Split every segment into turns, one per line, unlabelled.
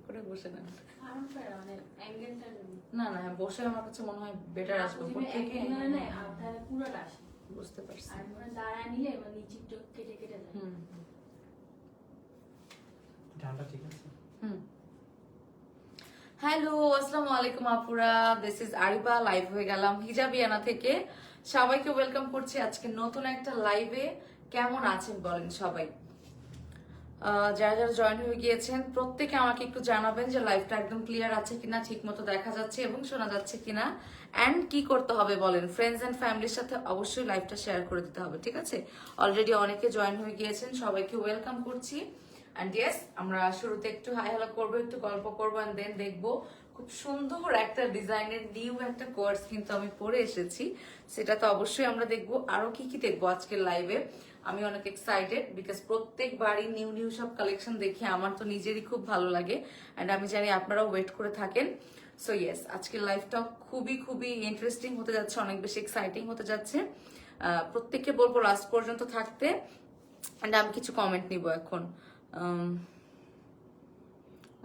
করে বসে নেন।
মানে অ্যাঙ্গেলটা
না না, বসে আমার কাছে মনে হয় বেটার আসবে।
পুরোটা আসে,
বুঝতে পারছি।
আর মানে দাঁড়ায় নিলে মানে নিচে চোখ কেটে কেটে যায়।
ঠান্ডা ঠিক আছে।
হ্যালো, আসসালামু আলাইকুম আপুরা, দিস ইজ আরিবা। লাইভ হয়ে গেলাম হিজাবিয়ানা থেকে। সবাইকে ওয়েলকাম করছি আজকে নতুন একটা লাইভে। কেমন আছেন বলেন সবাই? যারা যারা জয়েন হয়ে গিয়েছেন প্রত্যেকে আমাকে একটু জানাবেন যে লাইভটা একদম ক্লিয়ার আছে কিনা, ঠিক মতো দেখা যাচ্ছে এবং শোনা যাচ্ছে কিনা, অ্যান্ড কি করতে হবে বলেন। ফ্রেন্ডস অ্যান্ড ফ্যামিলির সাথে অবশ্যই লাইভটা শেয়ার করে দিতে হবে, ঠিক আছে? অলরেডি অনেকে জয়েন হয়ে গিয়েছেন, সবাইকে ওয়েলকাম করছি। অ্যান্ড ইয়েস, আমরা শুরুতে একটু হাই হ্যালো করবো, একটু গল্প করবো, অ্যান্ড দেন দেখবো খুব সুন্দর একটা ডিজাইনের নিউ একটা কোর্স কিন্তু আমি পরে এসেছি। সেটা তো অবশ্যই আমরা দেখবো। আরো কি কি দেখবো আজকের লাইভে, আমি অনেক এক্সাইটেড, বিকজ প্রত্যেকবারই নিউ নিউ সব কালেকশন দেখে আমার তো নিজেরই খুব ভালো লাগে, অ্যান্ড আমি জানি আপনারাও ওয়েট করে থাকেন। সো ইয়েস, আজকের লাইভটা খুবই খুবই ইন্টারেস্টিং হতে যাচ্ছে, অনেক বেশি এক্সাইটিং হতে যাচ্ছে। প্রত্যেককে বলবো লাস্ট পর্যন্ত থাকতে, অ্যান্ড আমি কিছু কমেন্ট নিব এখন।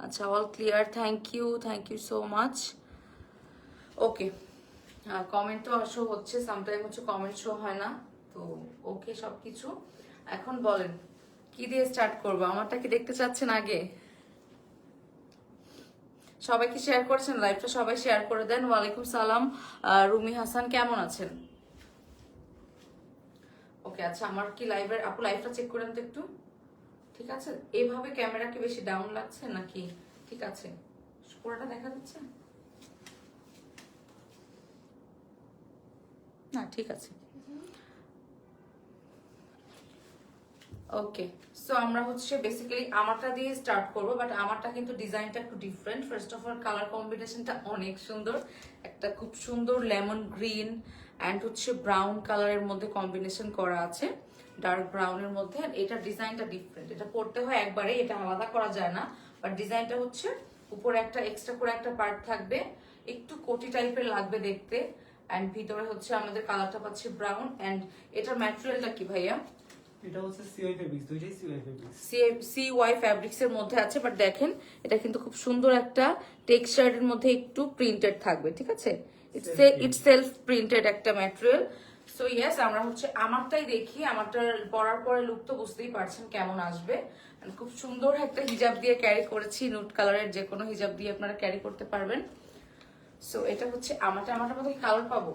আচ্ছা, all clear, thank you so much. Okay, comment তো শো হচ্ছে, সামটাইম হচ্ছে কমেন্ট শো হয় না, তো ওকে সবকিছু। এখন বলেন কি দিয়ে স্টার্ট করবো, আমারটা কি দেখতে চাচ্ছেন আগে? সবাই কি শেয়ার করছেন লাইভটা? সবাই শেয়ার করে দেন। ওয়ালাইকুম সালাম রুমি হাসান, কেমন আছেন? ওকে, আচ্ছা, আমার কি লাইভের আপু লাইভটা চেক করেন তো একটু, ঠিক আছে? এইভাবে ক্যামেরা কি বেশি ডাউন লাগছে নাকি ঠিক আছে? পুরোটা দেখা যাচ্ছে না? ঠিক আছে, ওকে। সো আমরা হচ্ছে বেসিক্যালি আমারটা দিয়ে স্টার্ট করবো, বাট আমারটা কিন্তু ডিজাইনটা একটু different. First of all colour কম্বিনেশনটা অনেক সুন্দর, একটা খুব সুন্দর লেমন গ্রিন অ্যান্ড হচ্ছে ব্রাউন কালারের মধ্যে কম্বিনেশন করা আছে, ডার্ক ব্রাউনের মধ্যে। এটার ডিজাইনটা ডিফারেন্ট, এটা পড়তে হয় একবারে, এটা আলাদা করা যায় না। বাট ডিজাইনটা হচ্ছে উপরে একটা এক্সট্রা করে একটা পার্ট থাকবে, একটু কোটি টাইপের লাগবে দেখতে, অ্যান্ড ভিতরে হচ্ছে আমাদের কালারটা পাচ্ছে ব্রাউন। অ্যান্ড এটার ম্যাটেরিয়ালটা কি ভাইয়া?
এটা হচ্ছে সিওয়াই ফেব্রিক্স, দুইটাই সিওয়াই ফেব্রিক্স।
সিওয়াই ফ্যাব্রিক্স এর মধ্যে আছে, বাট দেখেন এটা কিন্তু খুব সুন্দর একটা টেক্সচারের মধ্যে একটু প্রিন্টেড থাকবে, ঠিক আছে? ইটস সেলফ প্রিন্টেড একটা ম্যাটেরিয়াল। সো ইয়েস, আমরা হচ্ছে আমারটাই দেখি, আমারটা পরার পরে লুক তো বুঝতেই পারছেন কেমন আসবে। খুব সুন্দর একটা হিজাব দিয়ে ক্যারি করেছি, নুট কালারের যে কোনো হিজাব দিয়ে আপনারা ক্যারি করতে পারবেন। সো এটা হচ্ছে আমারটার মধ্যে কালার পাবো?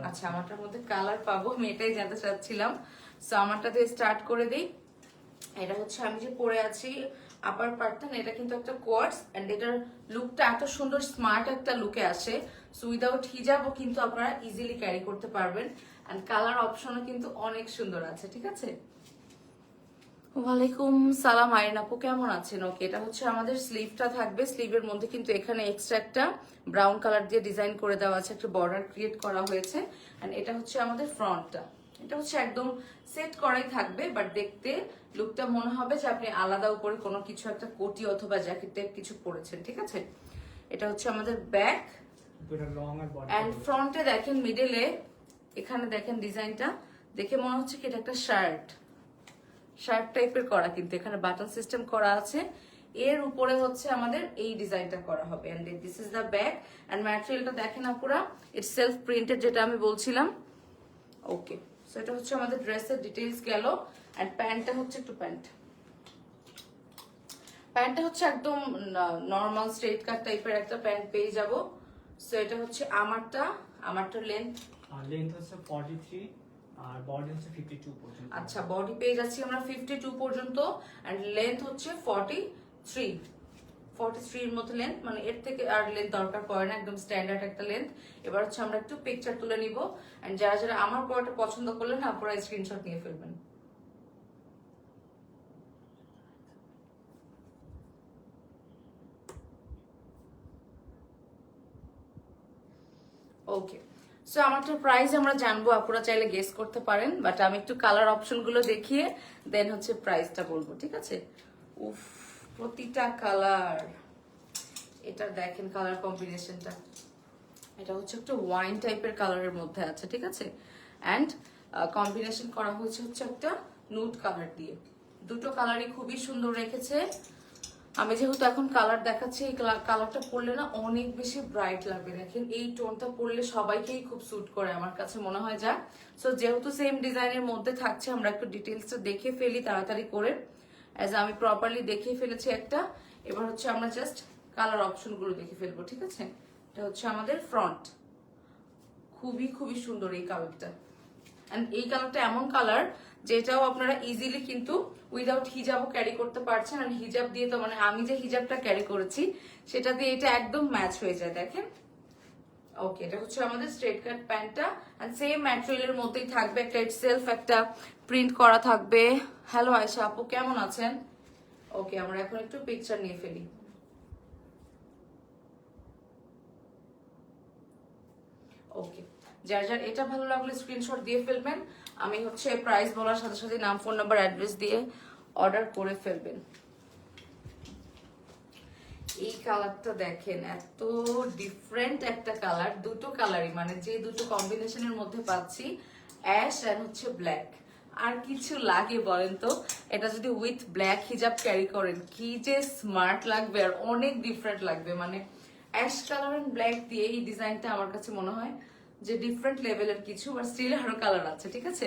আচ্ছা, আমারটার মধ্যে কালার পাবো, আমি এটাই জানতে চাচ্ছিলাম। সো আমারটা দিয়ে স্টার্ট করে দিই। এটা হচ্ছে আমি যে পরে আছি আপার পার্টটা, এটা কিন্তু একটা কোয়ার্টস, এন্ড এটার লুকটা এত সুন্দর স্মার্ট একটা লুকে আসে। সো উইদাউট হিজাবও কিন্তু আপনারা ইজিলি ক্যারি করতে পারবেন, এন্ড কালার অপশনও কিন্তু অনেক সুন্দর আছে, ঠিক আছে? ওয়ালাইকুম সালাম আইন আপু, কেমন আছেন? ওকে, এটা হচ্ছে আমাদের স্লিভটা থাকবে। স্লিভের মধ্যে কিন্তু এখানে এক্সট্রা একটা ব্রাউন কালার দিয়ে ডিজাইন করে দেওয়া আছে, একটা বর্ডার ক্রিয়েট করা হয়েছে। এন্ড এটা হচ্ছে আমাদের ফ্রন্টটা, এটা হচ্ছে একদম সেট করাই থাকবে, বাট দেখতে লুকটা মনে হবে যে আপনি আলাদা উপরে কোনো কিছু একটা কোটি অথবা জ্যাকেট টাইপ কিছু পরেছেন, ঠিক আছে? এটা হচ্ছে আমাদের ব্যাক। এন্ড ফ্রন্টে দেখেন মিডলে এখানে দেখেন ডিজাইনটা দেখে মনে হচ্ছে কি এটা একটা শার্ট টাইপের করা, কিন্তু এখানে বাটন সিস্টেম করা আছে। এর উপরে হচ্ছে আমাদের এই ডিজাইনটা করা হবে, and this is the back. And ম্যাটেরিয়ালটা দেখেন আপুরা, ইটস সেলফ প্রিন্টেড, যেটা আমি বলছিলাম। ওকে, সো এটা হচ্ছে আমাদের ড্রেসের ডিটেইলস গেল। এন্ড প্যান্টটা হচ্ছে একটু প্যান্টটা হচ্ছে একদম নর্মাল স্ট্রেট কাট টাইপের একটা প্যান্ট পেয়ে যাব। সো এটা হচ্ছে আমারটার লেন্থ
হচ্ছে 43 আর বডি হচ্ছে 52 পর্যন্ত।
আচ্ছা, বডি পেয়ে যাচ্ছি আমরা 52 পর্যন্ত, এন্ড লেন্থ হচ্ছে 43 এর মতো লেন্থ, মানে এর থেকে আর লেন্থ দরকার পড়ে না, একদম স্ট্যান্ডার্ড একটা লেন্থ। এবার হচ্ছে আমরা একটু পিকচার তুলে নিব, এন্ড যারা যারা আমার পরটা পছন্দ করলেন আপনারা স্ক্রিনশট নিয়ে ফেলবেন। ওকে, সো আমারটার প্রাইস আমরা জানবো, আপনারা চাইলে গেস করতে পারেন, বাট আমি একটু কালার অপশনগুলো দেখিয়ে দেন হচ্ছে প্রাইসটা বলবো, ঠিক আছে? উফ, প্রতিটা কালার, এটা দেখেন কালার কম্বিনেশনটা, এটা হচ্ছে একটা ওয়াইন টাইপের কালারের মধ্যে আছে, ঠিক আছে? অ্যান্ড কম্বিনেশন করা হয়েছে হচ্ছে একটা নুড কালার দিয়ে। দুটো কালারই খুবই সুন্দর রেখেছে। আমি যেহেতু এখন কালার দেখাচ্ছি, এই কালারটা পরলে না অনেক বেশি ব্রাইট লাগবে। দেখেন এই টোনটা পরলে সবাইকেই খুব স্যুট করে আমার কাছে মনে হয় যা। সো যেহেতু সেম ডিজাইনের মধ্যে থাকছে, আমরা একটু ডিটেলসটা দেখে ফেলি তাড়াতাড়ি করে। অ্যাজ আমি প্রপারলি দেখিয়ে ফেলেছি একটা, এবার হচ্ছে আমরা জাস্ট কালার অপশনগুলো দেখে ফেলবো, ঠিক আছে? এটা হচ্ছে আমাদের ফ্রন্ট, খুবই খুবই সুন্দর এই কালারটা। এন্ড এই কালারটা এমন কালার যেটাও আপনারা ইজিলি কিন্তু উইদাউট হিজাবও ক্যারি করতে পারছেন। আর হিজাব দিয়ে তো মানে আমি যে হিজাবটা ক্যারি করেছি সেটা দিয়ে এটা একদম ম্যাচ হয়ে যায়। দেখেন, ওকে, এটা হচ্ছে আমাদের স্ট্রেট কাট প্যান্টটা এন্ড সেম ম্যাটেরিয়ালের মধ্যেই থাকবে, একটা ইটসেলফ একটা প্রিন্ট করা থাকবে। হ্যালো আয়েশা আপু, কেমন আছেন? ওকে, আমরা এখন একটু পিকচার নিয়ে ফেলি। ওকে, যার যার এটা ভালো লাগলে স্ক্রিনশট দিয়ে ফেলবেন। আমি হচ্ছে প্রাইস বলার সাথে সাথে নাম, ফোন নাম্বার, অ্যাড্রেস দিয়ে অর্ডার করে ফেলবেন। এই কালারটা দেখেন, এত ডিফারেন্ট একটা কালার, দুটো কালারই মানে যে দুটো কম্বিনেশনের মধ্যে পাচ্ছি, অ্যাশ আর হচ্ছে ব্ল্যাক। আর কিছু লাগে বলেন তো? এটা যদি উইথ ব্ল্যাক হিজাব ক্যারি করেন কি যে স্মার্ট লাগবে আর অনেক ডিফারেন্ট লাগবে। মানে অ্যাশ কালার এন্ড ব্ল্যাক দিয়ে এই ডিজাইনটা আমার কাছে মনে হয় যে ডিফারেন্ট লেভেলের কিছু, আর স্টিল আরো কালার আছে, ঠিক আছে?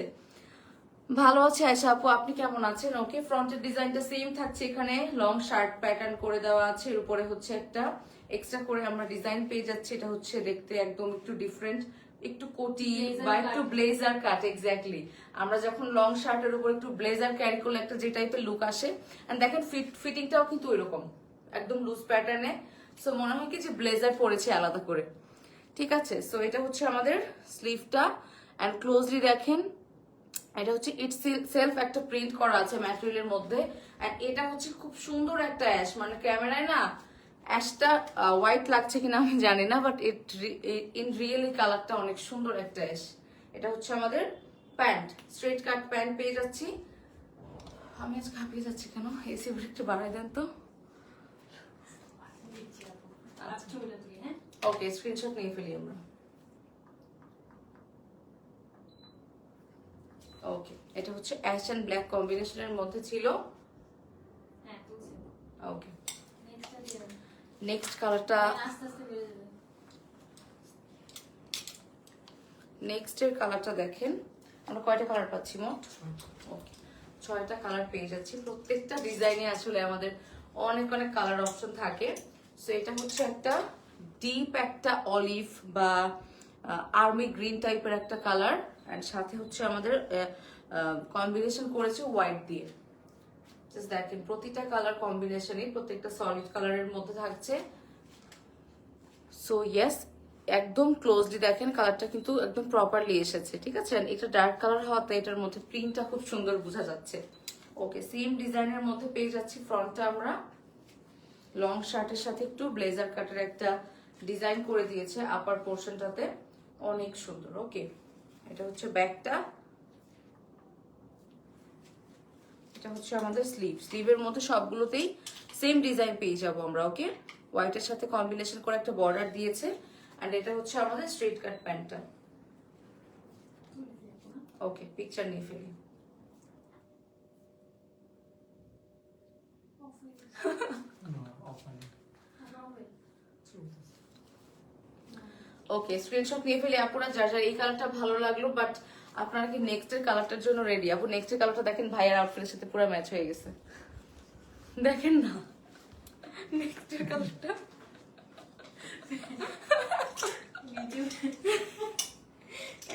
ভালো আছে আয়শা আপু, আপনি কেমন আছেন? ওকে, ফ্রন্টের ডিজাইনটা সেম থাকছে, এখানে লং শার্ট প্যাটার্ন করে দেওয়া আছে, এর উপরে হচ্ছে একটা এক্সট্রা করে আমরা ডিজাইন পেয়ে যাচ্ছি। এটা হচ্ছে দেখতে একদম একটু ডিফারেন্ট, একটু কোটি বা একটু ব্লেজার কাট। এক্স্যাক্টলি, আমরা যখন লং শার্টের উপর একটু ব্লেজার ক্যারি করলে একটা যে টাইপের লুক আসে। এন্ড দেখেন ফিটিংটাও কিন্তু এরকম একদম লুজ প্যাটার্নে। সো মনে হয় কি যে ব্লেজার পরেছে আলাদা করে, ঠিক আছে? সো এটা হচ্ছে আমাদের স্লিভটা এন্ড ক্লোজলি দেখেন, এটা হচ্ছে ইটস সেলফ একটা প্রিন্ট করা আছে ম্যাটেরিয়ালের মধ্যে। এন্ড এটা হচ্ছে খুব সুন্দর একটা অ্যাশ, মানে ক্যামেরায় না অ্যাশটা হোয়াইট লাগছে কিনা আমি জানি না, বাট ইন রিয়েলি কালারটা অনেক সুন্দর একটা অ্যাশ। এটা হচ্ছে আমাদের প্যান্ট, স্ট্রেট কাট প্যান্ট পেয়ে যাচ্ছি। আমি আজ ঘাপিয়ে যাচ্ছি কেন? এসি একটু বাড়াই দেন তো। ওকে, স্ক্রিনশট নিয়ে ফেলি আমরা। ওকে, এটা হচ্ছে অ্যাশ এন্ড ব্ল্যাক কম্বিনেশনের মধ্যে ছিল। ওকে, নেক্সট কালারটা, নেক্সট এর কালারটা দেখেন। আমরা কয়টা কালার পাচ্ছি মোট? ওকে, 6টা কালার পেয়ে যাচ্ছি। প্রত্যেকটা ডিজাইনে আসলে আমাদের অনেক অনেক কালার অপশন থাকে। সো এটা হচ্ছে একটা ডিপ একটা অলিভ বা আর্মি গ্রিন টাইপের একটা কালার, এন্ড সাথে হচ্ছে আমাদের কম্বিনেশন করেছে হোয়াইট দিয়ে। জাস্ট দেখেন প্রতিটা কালার কম্বিনেশনই প্রত্যেকটা সলিড কালারের মধ্যে থাকছে। সো ইয়েস, একদম ক্লোজলি দেখেন কালারটা কিন্তু একদম প্রপারলি এসেছে, ঠিক আছে? এটা ডার্ক কালার হওয়াতে এটার মধ্যে প্রিন্টটা খুব সুন্দর বোঝা যাচ্ছে। ওকে, সেম ডিজাইনের মধ্যে পেয়ে যাচ্ছি ফ্রন্টটা আমরা লং শার্টের সাথে একটু ব্লেজার কাটের একটা ডিজাইন করে দিয়েছে আপার পোর্শনটাতে, অনেক সুন্দর। ওকে, এটা হচ্ছে ব্যাকটা, এটা হচ্ছে আমাদের স্লিভ। স্লিভের মধ্যে সবগুলোতেই সেম ডিজাইন পেয়ে যাবো আমরা। ওকে, হোয়াইটের সাথে কম্বিনেশন করে একটা বর্ডার দিয়েছে। এন্ড এটা হচ্ছে আমাদের স্ট্রেট কাট প্যান্টটা। ওকে, পিকচার নিয়ে ফেলি। ওকে, স্ক্রিনশট নিয়ে ফেলি আপুরা, যার যার এই কালারটা ভালো লাগলো। বাট আপনারা কি নেক্সট এর কালারটার জন্য রেডি? আপু নেক্সট এর কালারটা দেখেন, ভাইয়ের আউটফিটের সাথে পুরো ম্যাচ হয়ে গেছে। দেখেন না নেক্সট এর কালারটা,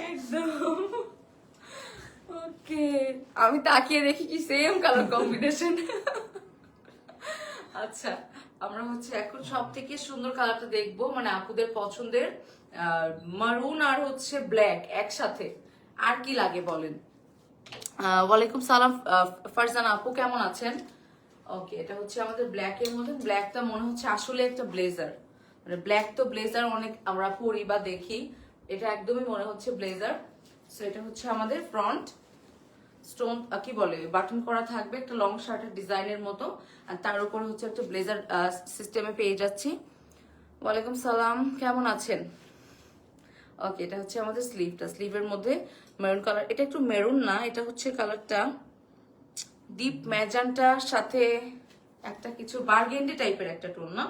একদম ওকে। আমি তাকিয়ে দেখি কি সেম কালার কম্বিনেশন। আচ্ছা, আমরা হচ্ছে এখন সব থেকে সুন্দর কালারটা দেখবো, মানে আপুদের পছন্দের মারুন আর হচ্ছে ব্ল্যাক একসাথে। আর কি লাগে বলেন? ওয়ালাইকুম সালাম ফারজানা আপু, কেমন আছেন? ওকে, এটা হচ্ছে আমাদের ব্ল্যাক এর মধ্যে। ব্ল্যাকটা মনে হচ্ছে আসলে একটা ব্লেজার, মানে ব্ল্যাক তো ব্লেজার অনেক আমরা পরি বা দেখি, এটা একদমই মনে হচ্ছে ব্লেজার। সো এটা হচ্ছে আমাদের ফ্রন্ট, স্টোন কি বলে বাটন করা থাকবে একটা লং শার্টের ডিজাইনের মতো, আর তার উপর হচ্ছে একটা ব্লেজার সিস্টেমে পেয়ে যাচ্ছি। ওয়ালাইকুম সালাম, কেমন আছেন? ওকে, এটা হচ্ছে আমাদের স্লিভটা, স্লিভের মধ্যে মেরুন কালার। এটা একটু মেরুন না, এটা হচ্ছে কালারটা ডিপ ম্যাজেন্টার সাথে একটা কিছু বার্গেন্ডি টাইপের একটা টোন না,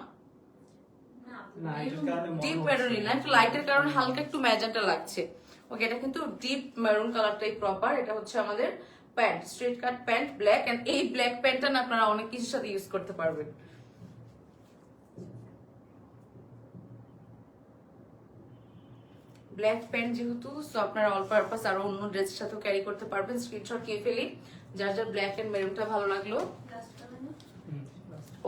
না এটার কারণে মনে
ডিপ
হচ্ছে
মেরুন না, একটু লাইটের কারণে হালকা একটু ম্যাজেন্টা লাগছে। ওকে, এটা কিন্তু ডিপ মেরুন কালারটাই প্রপার। এটা হচ্ছে আমাদের pant, straight cut pant, black. And এই ব্ল্যাক প্যান্টটা না আপনারা অনেক কিছুর সাথে ইউজ করতে পারবেন। ব্ল্যাক প্যান্ট যেহেতু, সো আপনারা অল পারপাস আরো অন্য ড্রেসের সাথেও ক্যারি করতে পারবেন। স্ক্রিনশট নিয়ে ফেলি যার যার ব্ল্যাক এন্ড মেরুনটা ভালো লাগলো।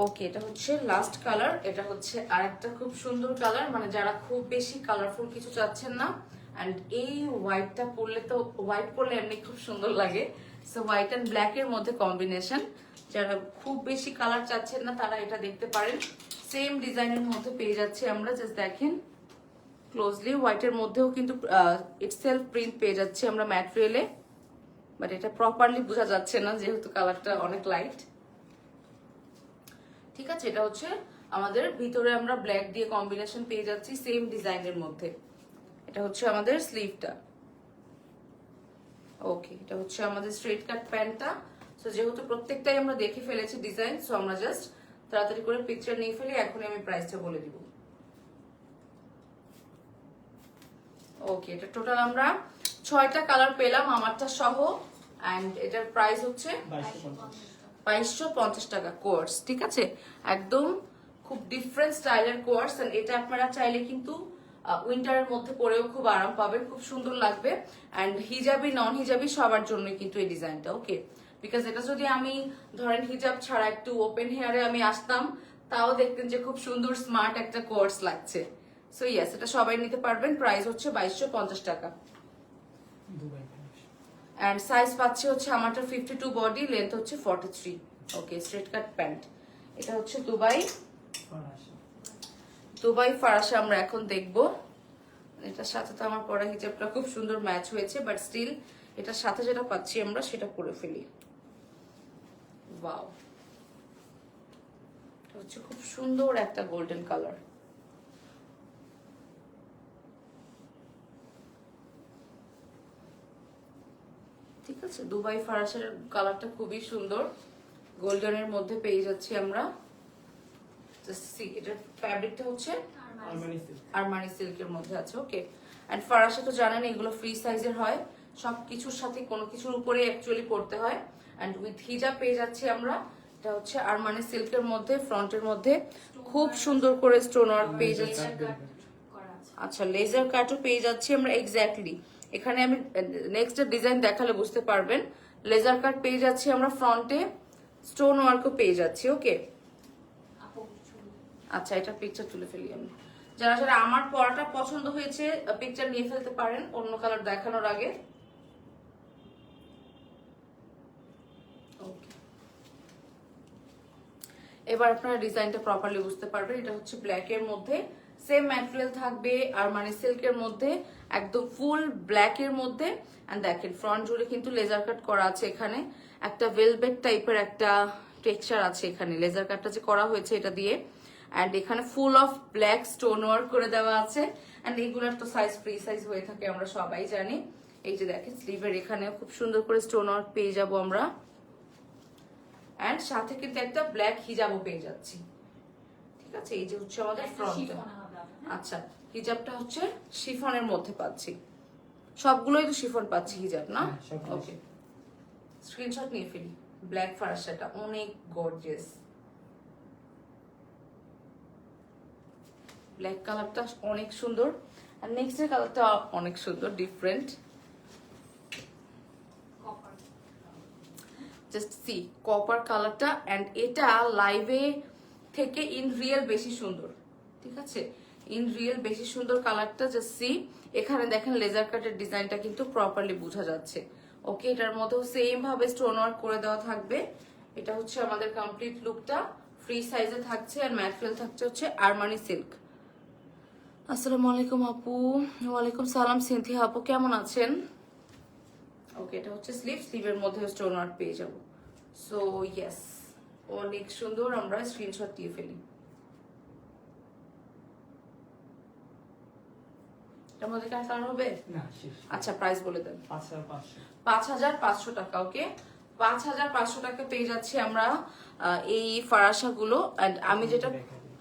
ওকে, এটা হচ্ছে লাস্ট কালার। এটা হচ্ছে আরেকটা খুব সুন্দর কালার, মানে যারা খুব বেশি কালারফুল কিছু চাচ্ছেন না, এন্ড এই হোয়াইটটা পরলে তো, হোয়াইট পরলে এমনি খুব সুন্দর লাগে, সো হোয়াইট এন্ড ব্ল্যাক এর মধ্যে কম্বিনেশন। যারা খুব বেশি কালার চাচ্ছেন না তারা এটা দেখতে পারেন। সেম ডিজাইনের মধ্যে পেয়ে যাচ্ছি আমরা, জাস্ট দেখেন ক্লোজলি। হোয়াইটের মধ্যেও কিন্তু ইটসেলফ প্রিন্ট পেয়ে যাচ্ছি আমরা ম্যাটেরিয়ালে, বাট এটা প্রপারলি বোঝা যাচ্ছে না যেহেতু কালারটা অনেক লাইট। ঠিক আছে, এটা হচ্ছে আমাদের ভিতরে আমরা ব্ল্যাক দিয়ে কম্বিনেশন পেয়ে যাচ্ছি সেম ডিজাইনের মধ্যে। এটা হচ্ছে আমাদের স্লিভটা। ওকে, এটা হচ্ছে আমাদের স্ট্রেট কাট প্যান্টটা। সো যেহেতু প্রত্যেকটাই আমরা দেখে ফেলেছি ডিজাইন, সো আমরা জাস্ট তাড়াতাড়ি করে পিকচার নিয়ে ফেলি। এখনই আমি প্রাইসটা বলে দিব। ওকে, এটা টোটাল আমরা 6টা কালার পেলাম আমারটা সহ, এন্ড এটার প্রাইস হচ্ছে 2250 টাকা কোর্স। ঠিক আছে, একদম খুব ডিফারেন্ট স্টাইলের কোর্স। এন্ড এটা আপনারা চাইলে কিন্তু উইন্টারের মধ্যে পরেও খুব আরাম পাবেন, খুব সুন্দর লাগবে। এন্ড হিজাবি নন হিজাবি সবার জন্যই কিন্তু এই ডিজাইনটা। ওকে, বিকজ এটা যদি আমি ধরেন হিজাব ছাড়া একটু ওপেন হেয়ারে আমি আসতাম, তাও দেখতেন যে খুব সুন্দর স্মার্ট একটা কোর্স লাগছে। সো ইয়েস, এটা সবাই নিতে পারবেন। প্রাইস হচ্ছে 2250 টাকা।
দুবাই
এন্ড সাইজ পাচ্ছি হচ্ছে আমারটা 52 বডি, লেন্থ হচ্ছে 43। ওকে, স্ট্রেট কাট প্যান্ট। এটা হচ্ছে দুবাই ফারাসা আমরা এখন দেখব। এটার সাথে তো আমার পরা হিজাবটা খুব সুন্দর ম্যাচ হয়েছে, বাট স্টিল এটার সাথে যেটা পাচ্ছি আমরা সেটা পরে ফেলি। ওয়াও, এটা হচ্ছে খুব সুন্দর একটা গোল্ডেন কালার। ঠিক আছে, দুবাই ফারাসের কালারটা খুবই সুন্দর, গোল্ডেনের মধ্যে পেয়ে যাচ্ছি আমরা। এটার ফ্যাব্রিকটা হচ্ছে আরমানি সিল্কের মধ্যে আছে। ওকে, এন্ড ফারাসা তো জানেন এগুলো ফ্রি সাইজের হয়, সবকিছুর সাথে কোনো কিছুর উপরে অ্যাকচুয়ালি পড়তে হয়। এন্ড উইথ হিজাব পেয়ে যাচ্ছি আমরা। এটা হচ্ছে আরমানি সিল্কের মধ্যে, ফ্রন্টের মধ্যে খুব সুন্দর করে স্টোন ওয়ার্ক পেয়ে যাচ্ছি। আচ্ছা, লেজার কাটও পেয়ে যাচ্ছি আমরা। এক্স্যাক্টলি, এখানে আমি নেক্সট ডিজাইন দেখালে বুঝতে পারবেন। লেজার কাট পেয়ে যাচ্ছি আমরা ফ্রন্টে, স্টোন ওয়ার্কও পেয়ে যাচ্ছি। ওকে, আচ্ছা, এটা পিকচার তুলে ফেলি আমি। যারা যারা আমার পরাটা পছন্দ হয়েছে পিকচার নিয়ে ফেলতে পারেন অন্য কালার দেখানোর আগে। এবার আপনারা ডিজাইনটা প্রপারলি বুঝতে পারবেন। এটা হচ্ছে ব্ল্যাক এর মধ্যে, সেম ম্যাটেরিয়াল থাকবে আর মানে সিল্কের মধ্যে, একদম ফুল ব্ল্যাক এর মধ্যে। এন্ড দেখেন ফ্রন্ট জুড়ে কিন্তু লেজার কাট করা আছে। এখানে একটা ভেলভেট টাইপের একটা টেক্সচার আছে এখানে, লেজার কাটটা যে করা হয়েছে এটা দিয়ে। এন্ড এখানে full of black stone work করে দেওয়া আছে। এন্ড এইগুলোর তো সাইজ ফ্রি সাইজ হয়ে থাকে, আমরা সবাই জানি। এই যে দেখেন স্লিভের এখানে খুব সুন্দর করে স্টোন ওয়ার্ক পেয়ে যাবো আমরা। এন্ড সাথে কিন্তু একটা ব্ল্যাক হিজাবও পেয়ে যাচ্ছি। ঠিক আছে, এই যে হচ্ছে আমাদের ফ্রন্টটা। আচ্ছা, হিজাবটা হচ্ছে শিফনের মধ্যে পাচ্ছি, সবগুলোই তো শিফন পাচ্ছি হিজাব না? ওকে, স্ক্রিনশট নিয়ে ফেলি। ব্ল্যাক ফারাসাটা অনেক গর্জিয়াস, ব্ল্যাক কালারটা অনেক সুন্দর। আর নেক্সট এর কালারটা অনেক সুন্দর, ডিফারেন্ট। জাস্ট সি কপার কালারটা, এন্ড এটা লাইভে থেকে ইন রিয়েল বেশি সুন্দর। ঠিক আছে, ইন রিয়েল বেশি সুন্দর কালারটা। জাস্ট সি, এখানে দেখেন লেজার কাটের ডিজাইনটা কিন্তু প্রপারলি বোঝা যাচ্ছে। ওকে, এটার মধ্যেও সেম ভাবে স্টোন ওয়ার্ক করে দেওয়া থাকবে। এটা হচ্ছে আমাদের কমপ্লিট লুকটা, ফ্রি সাইজে থাকছে। আর ম্যাটেরিয়াল থাকছে হচ্ছে আরমানি সিল্ক। আসসালামু আলাইকুম আপু। ওয়ালাইকুম সালাম সিনথিয়া আপু, কেমন আছেন? ওকে, এটা হচ্ছে স্লিভ, স্লিভের মধ্যে স্টোন ওয়ার্ক পেয়ে যাব। সো ইয়েস, অনেক সুন্দর। আমরা স্ক্রিনশট দিয়ে ফেলি। এটার মধ্যে কালার হবে?
না, শেষ।
আচ্ছা, প্রাইস বলে দেন।
5500
5500 টাকা। ওকে, 5,500 টাকা পেয়ে যাচ্ছি আমরা এই ফারাসাগুলো। And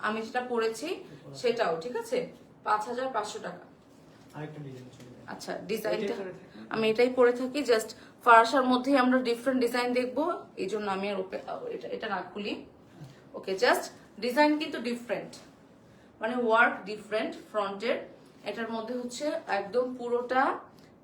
আমি যেটা পরেছি সেটাও ঠিক আছে 5,500 টাকা।
আরেকটা ডিজাইন চলে যায়।
আচ্ছা ডিজাইনটা
এটাই পরে থাকি।
আমি এটাই পরে থাকি, জাস্ট ফারাসার মধ্যেই আমরা ডিফারেন্ট ডিজাইন দেখবো, এই জন্য আমি আর এটা না খুলি। ওকে, জাস্ট ডিজাইন কিন্তু ডিফারেন্ট, মানে ওয়ার্ক ডিফারেন্ট ফ্রন্টের। এটার মধ্যে হচ্ছে একদম পুরোটা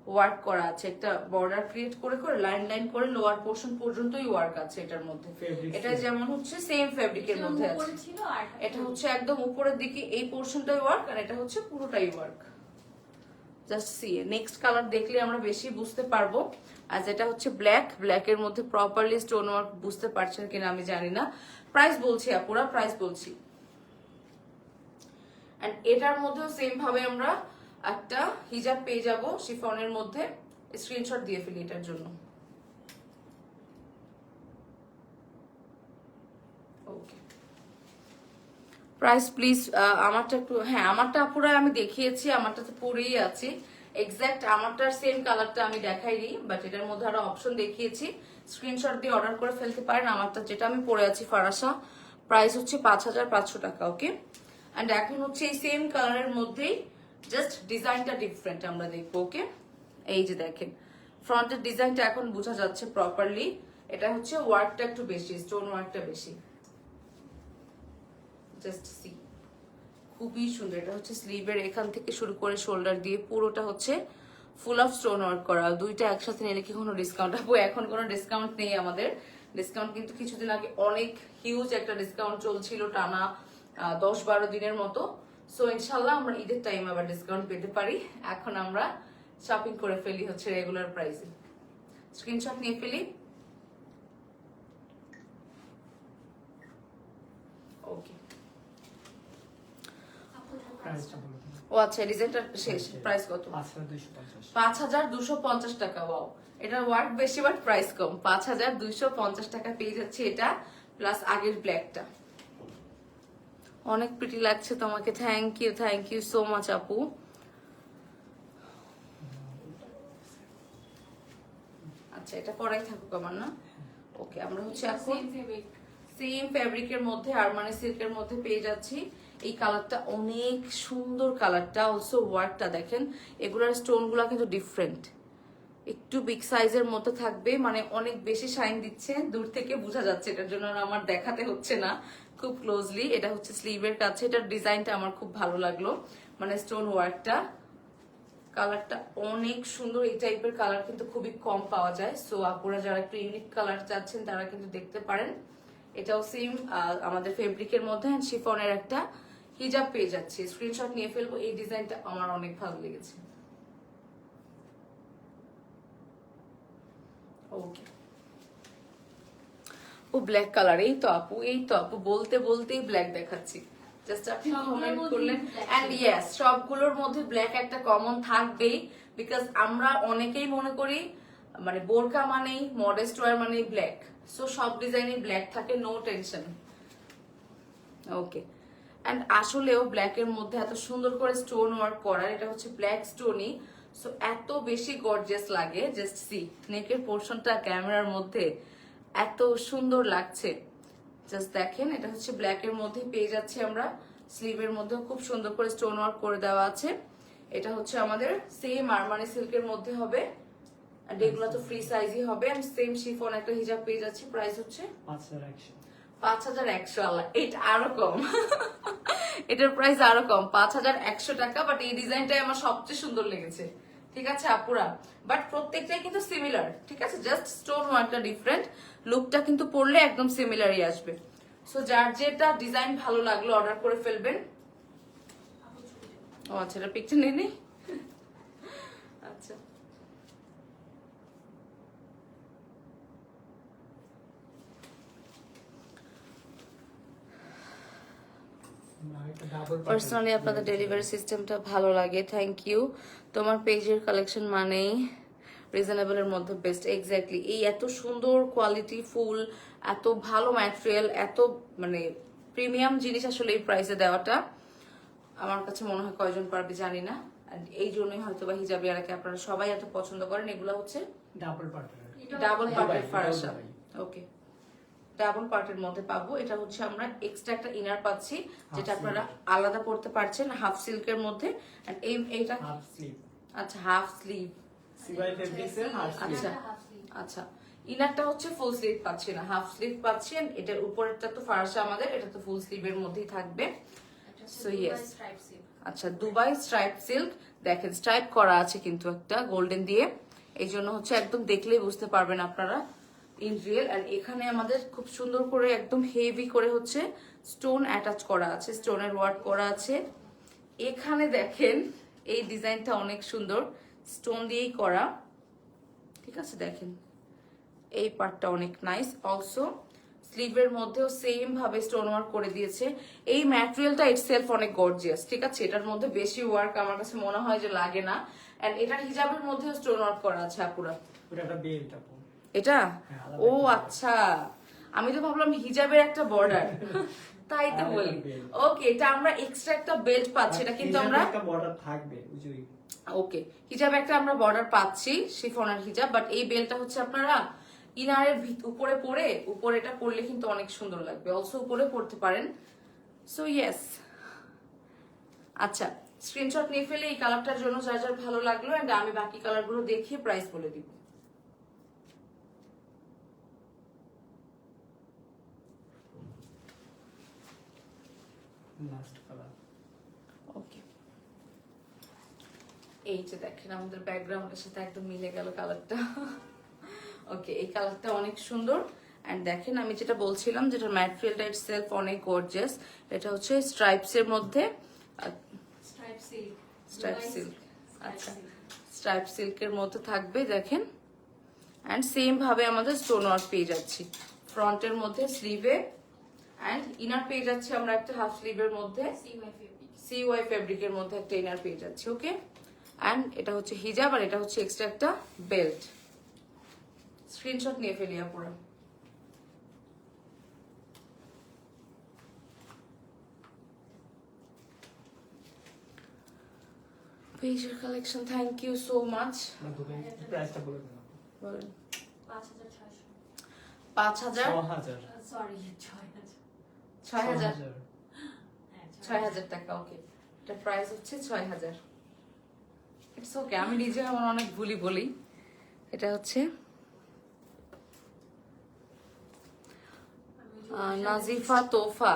ওয়ার্ক করা আছে, একটা বর্ডার ক্রিয়েট করে করে লাইন লাইন করে লোয়ার পোর্শন পর্যন্তই ওয়ার্ক আছে এটার মধ্যে।
Fabric
এটা
same।
যেমন হচ্ছে সেম ফেব্রিকের মধ্যে আছে,
উপরে ছিল আর
এটা হচ্ছে একদম উপরের দিকে এই পোর্শনটাই ওয়ার্ক, আর এটা হচ্ছে পুরোটাই work. Just see, next colour দেখলে আমরা বেশি বুঝতে পারবো। আর যেটা হচ্ছে ব্ল্যাকের মধ্যে প্রপারলি স্টোন ওয়ার্ক, বুঝতে পারছেন কিনা আমি জানি না। প্রাইস বলছি আপুরা, প্রাইস বলছি। এন্ড এটার মধ্যেও সেম ভাবে আমরা একটা হিজাব পেয়ে যাব শিফনের মধ্যে। স্ক্রিনশট দিয়ে ফেলি এটার জন্য। ওকে, প্রাইস প্লিজ। আমারটা একটু, হ্যাঁ আমারটা পুরো আমি দেখিয়েছি, আমারটা তো পরেই আছে এক্সাক্ট, আমারটার সেম কালারটা আমি দেখাইনি, বাট এটার মধ্যে আরো অপশন দেখিয়েছি। স্ক্রিনশট দিয়ে অর্ডার করে ফেলতে পারেন। আমারটা যেটা আমি পরে আছি ফারাসা, প্রাইস হচ্ছে 5,500 টাকা। ওকে, অ্যান্ড এখন হচ্ছে এই সেম কালারের মধ্যেই জাস্ট ডিজাইনটা ডিফারেন্ট আমরা দেখবো। ওকে, এই যে দেখেন ফ্রন্টের ডিজাইনটা এখন বোঝা যাচ্ছে প্রপারলি। এটা হচ্ছে ওয়ার্কটা একটু বেশি, স্টোন ওয়ার্কটা বেশি। জাস্ট সি, খুবই সুন্দর। এটা হচ্ছে স্লিভের এখান থেকে শুরু করে শোল্ডার দিয়ে পুরোটা হচ্ছে ফুল অফ স্টোন ওয়ার্ক করা। দুইটা একসাথে নিলে কি কোনো ডিসকাউন্ট হবে? এখন কোনো ডিসকাউন্ট নেই আমাদের। ডিসকাউন্ট কিন্তু কিছুদিন আগে অনেক হিউজ একটা ডিসকাউন্ট চলছিল, টানা 10-12 দিনের মতো। সো ইনশাল্লাহ আমরা ঈদের টাইম আবার ডিসকাউন্ট পেতে পারি। এখন আমরা শপিং করে ফেলি হচ্ছে রেগুলার প্রাইসে। স্ক্রিনশট নিয়ে ফেলি। ওকে,
প্রাইসটা বলো।
ও আচ্ছা, ডিজাইনটা শেষ। প্রাইস কত?
5,250।
5,250 টাকা। ওয়াও, এটার ওয়ার্ক বেশি বাট প্রাইস কম। 5,250 টাকা পেয়ে যাচ্ছে এটা, প্লাস আগের ব্ল্যাকটা। অনেক প্রিটি লাগছে তোমাকে। থ্যাংক ইউ সো মাচ আপু। আচ্ছা, এটা পরাই থাকুক আমার না। ওকে, আমরা হচ্ছে এখন সেম ফ্যাব্রিকের মধ্যে আরমানি সিল্কের মধ্যে পেয়ে যাচ্ছি। এই কালারটা অনেক সুন্দর, কালারটা অলসো ওয়ার্কটা দেখেন। এগুলোর স্টোন গুলা কিন্তু ডিফারেন্ট, একটু বিগ সাইজের মধ্যে থাকবে, মানে অনেক বেশি শাইন দিচ্ছে, দূর থেকে বোঝা যাচ্ছে। এটার জন্য আর আমার দেখাতে হচ্ছে না খুব ক্লোজলি। এটা হচ্ছে স্লিভের কাছে, এটার ডিজাইনটা আমার খুব ভালো লাগলো, মানে স্টোন ওয়ার্কটা। কালারটা অনেক সুন্দর। এই টাইপের কালার কিন্তু খুবই কম পাওয়া যায়। সো আপুরা যারা একটু ইউনিক কালার চাচ্ছেন তারা কিন্তু দেখতে পারেন। এটাও সেম আমাদের ফেব্রিকের মধ্যে শিফনের একটা হিজাব পেয়ে যাচ্ছে। স্ক্রিনশট নিয়ে ফেলবো। এই ডিজাইনটা আমার অনেক ভালো লেগেছে। ওকে, ও ব্ল্যাক কালার। এই তো আপু বলতে বলতেই ব্ল্যাক দেখাচ্ছি। জাস্ট আপনি কমেন্ট করলেন। এন্ড ইয়েস, সবগুলোর মধ্যে ব্ল্যাক একটা কমন থাকবেই, বিকজ আমরা অনেকেই মনে করি মানে বোরকা মানেই মডেস্ট ওয়্যার মানেই ব্ল্যাক। সো সব ডিজাইনে ব্ল্যাক থাকে, নো টেনশন। ওকে, এন্ড আসলেও ব্ল্যাকের মধ্যে এত সুন্দর করে স্টোন ওয়ার্ক করা, এটা হচ্ছে ব্ল্যাক স্টোনই, সো এত বেশি গর্জিয়াস লাগে। জাস্ট সি, নেকের পোর্শনটা ক্যামেরার মধ্যে এত সুন্দর লাগছে। জাস্ট দেখেন, এটা হচ্ছে ব্ল্যাকের মধ্যে পেয়ে যাচ্ছি আমরা। স্লিভের মধ্যেও খুব সুন্দর করে স্টোন ওয়ার্ক করে দেওয়া আছে। এটা হচ্ছে আমাদের সেম আরমানি সিল্কের মধ্যে হবে, আর এগুলো তো ফ্রি সাইজই হবে। এন্ড সেম শিফন একটা হিজাব পেয়ে যাচ্ছি। প্রাইস হচ্ছে
5,100।
5,100। আল্লাহ, এটা আরো কম। এটার প্রাইস আরো কম, 5,100 টাকা। বাট এই ডিজাইনটাই আমার সবচেয়ে সুন্দর লেগেছে। ঠিক আছে আপুরা, বাট প্রত্যেকটাই কিন্তু সিমিলার। ঠিক আছে, জাস্ট স্টোন ওয়ার্কটা ডিফারেন্ট, লুকটা কিন্তু পরলে একদম সিমিলারই আসবে। সো যার যেটা ডিজাইন ভালো লাগলো অর্ডার করে ফেলবেন। ও আচ্ছা, এটা পিকচার নেই নি। আচ্ছা, পার্সোনালি আপনাদের ডেলিভারি সিস্টেমটা ভালো লাগে। Thank you. তোমার পেজের কালেকশন মানেই রিজনেবলের মধ্যে বেস্ট। এক্স্যাক্টলি, এই এত সুন্দর কোয়ালিটি ফুল, এত ভালো ম্যাটেরিয়াল, এত মানে প্রিমিয়াম জিনিস আসলে এই প্রাইসে দেওয়াটা আমার কাছে মনে হয় কয়জন পারবে জানি না। এই জন্যই হয়তো বা হিজাবিয়ারাকে আপনারা সবাই এত পছন্দ করেন। এগুলো হচ্ছে
ডাবল পার্টের।
এটা
ডাবল
দুবাই।
পার্টের
দুবাই,
ফারাসা।
দুবাই।
ওকে, ডাবল পার্টের মধ্যে পাবো। এটা হচ্ছে আমরা এক্সট্রা একটা ইনার পাচ্ছি, যেটা
Half
আপনারা
silk।
আলাদা পড়তে পারছেন, হাফ সিল্কের মধ্যে। And এইটা
হাফ স্লিভ
আচ্ছা হাফ স্লিভ।
সিবাই ফেব্রিক্স এর হাফ স্লিভ।
আচ্ছা।
এটা half sleeve।
আচ্ছা, ইনারটা হচ্ছে ফুল স্লিভ পাচ্ছি না, হাফ স্লিভ পাচ্ছেন। এটার উপরেরটা তো ফারাসা আমাদের, এটা তো ফুল স্লিভের মধ্যেই থাকবে।
এটা হচ্ছে
So,
Dubai
yes.
Stripe silk.
আচ্ছা, দুবাই স্ট্রাইপ সিল্ক। দেখেন স্ট্রাইপ করা আছে কিন্তু একটা গোল্ডেন দিয়ে, এই জন্য হচ্ছে একদম দেখলেই বুঝতে পারবেন আপনারা ইন রিয়েল। এন্ড এখানে আমাদের খুব সুন্দর করে একদম হেভি করে হচ্ছে স্টোন অ্যাটাচ করা আছে, স্টোনের ওয়ার্ক করা আছে। এখানে দেখেন এই ডিজাইনটা অনেক সুন্দর, স্টোন দিয়েই করা, ঠিক আছে। দেখেন এই পার্টটা অনেক নাইস। অলসো স্লিভের মধ্যেও সেম ভাবে স্টোন ওয়ার্ক করে দিয়েছে। এই ম্যাটেরিয়ালটা ইটসেলফ অনেক গর্জিয়াস, ঠিক আছে। এটার মধ্যে বেশি ওয়ার্ক আমার কাছে মনে হয় যে লাগে না। এন্ড এটার হিজাবের মধ্যেও স্টোন ওয়ার্ক করা আছে আপুরা।
ওটা একটা বেল্ট আপু।
এটা
হ্যাঁ, আলাদা
ও
একটা
আচ্ছা, আমি তো ভাবলাম হিজাবের একটা বর্ডার, তাই তো
আলাদা
বলি।
একটা belt।
ওকে, এটা আমরা এক্সট্রা একটা বেল্ট পাচ্ছি, এটা কিন্তু আমরা
একটা বর্ডার থাকবে বুঝুই।
ওকে, হিজাব একটা আমরা বর্ডার পাচ্ছি, শিফনের হিজাব। বাট এই বেলটা হচ্ছে আপনারা ইনারের উপরে পরে, উপরে এটা পরলে কিন্তু অনেক সুন্দর লাগবে। অলসো উপরে পরতে পারেন। সো ইয়েস, আচ্ছা স্ক্রিনশট নিয়ে ফেলে এই কালারটার জন্য যার যার ভালো লাগলো। এন্ড আমি বাকি কালারগুলো দেখিয়ে প্রাইস বলে দিব।
Last colour.
ওকে, এই যে দেখেন আমাদের ব্যাকগ্রাউন্ডের সাথে একদম মিলে গেল কালারটা। ওকে, এই কালারটা অনেক সুন্দর। এন্ড দেখেন আমি যেটা বলছিলাম, যেটা ম্যাটেরিয়ালটা ইটসেলফ অনেক গর্জিয়াস। এটা হচ্ছে স্ট্রাইপস এর মধ্যে,
stripe silk.
Stripe
Dubai
silk.
Stripe
আচ্ছা,
সিল্ক।
স্ট্রাইপ সিল্কের মধ্যে থাকবে দেখেন। এন্ড সেম ভাবে আমাদের স্টোন ওয়ার্ক পেয়ে যাচ্ছি ফ্রন্টের মধ্যে, স্লিভে। এন্ড ইনার পেয়ে যাচ্ছি আমরা একটা হাফ স্লিভের মধ্যে,
CY fabric।
সিওয়াই ফেব্রিকের মধ্যে একটা ইনার পেয়ে যাচ্ছি। ওকে, এন্ড এটা হচ্ছে হিজাব, আর এটা হচ্ছে এক্সট্রা একটা বেল্ট। স্ক্রিনশট নিয়ে ফেলি আপুরা। পেজের collection, thank you so much.
না দুবাই প্রাইসটা বলে দিন আপু।
বলেন।
5600।
5000,
6000।
সরি 6000।
6000,
6000।
হ্যাঁ
6000 টাকা। ওকে, এটা প্রাইস হচ্ছে 6000। ইটস ওকে, আমি নিজে আমার অনেক ভুলই বলি। এটা হচ্ছে নাজিফা তোফা।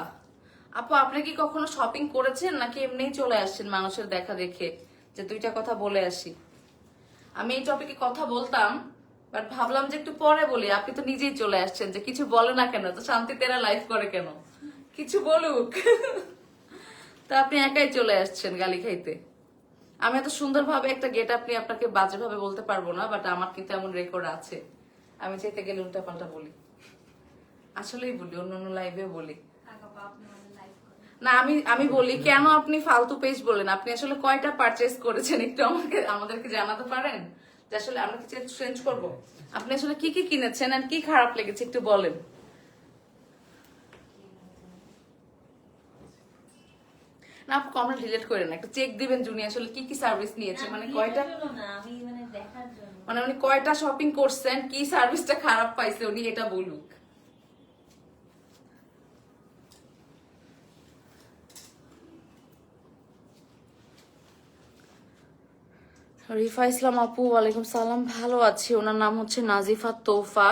আপু আপনি কি কখনো শপিং করেছেন নাকি এমনিই চলে আসছেন মানুষের দেখা দেখে যে দুইটা কথা বলে আসি? আমি এই টপিকে কথা বলতাম, বাট ভাবলাম যে একটু পরে বলি। আপনি তো নিজেই চলে আসছেন, যে কিছু বলে না কেন, তো শান্তিতে এরা লাইভ করে কেন, কিছু বলুক। তা আপনি একাই চলে আসছেন গালি খাইতে। আমি এত সুন্দরভাবে একটা গেট আপনি আপনাকে বাজে ভাবে বলতে পারবো না, বাট আমার কিন্তু এমন রেকর্ড আছে, আমি চাইতে গেলে উল্টা পাল্টা বলি। আসলেই বলি, অন্য অন্য লাইভে বলি
আপা আপনি আমাদের লাইভ করেন।
না। আমি বলি কেন আপনি ফালতু পেজ বলেন? আপনি আসলে কয়টা পারচেজ করেছেন একটু আমাদেরকে জানাতে পারেন, যে আসলে আমরা কি চেঞ্জ করব? আপনি আসলে কি কি কিনেছেন আর কি খারাপ লেগেছে একটু বলেন। না আপু, আমরা ডিলিট করে না, একটা চেক দিবেন জুনি আসলে কি কি সার্ভিস নিয়েছে, মানে কয়টা,
না আমি মানে দেখার জন্য।
মানে উনি কয়টা শপিং করছেন, কি সার্ভিসটা খারাপ পাইছে উনি এটা বলুক। রিফা ইসলাম আপু, ওয়ালাইকুম সালাম, ভালো আছি। ওনার নাম হচ্ছে নাজিফা তোফা।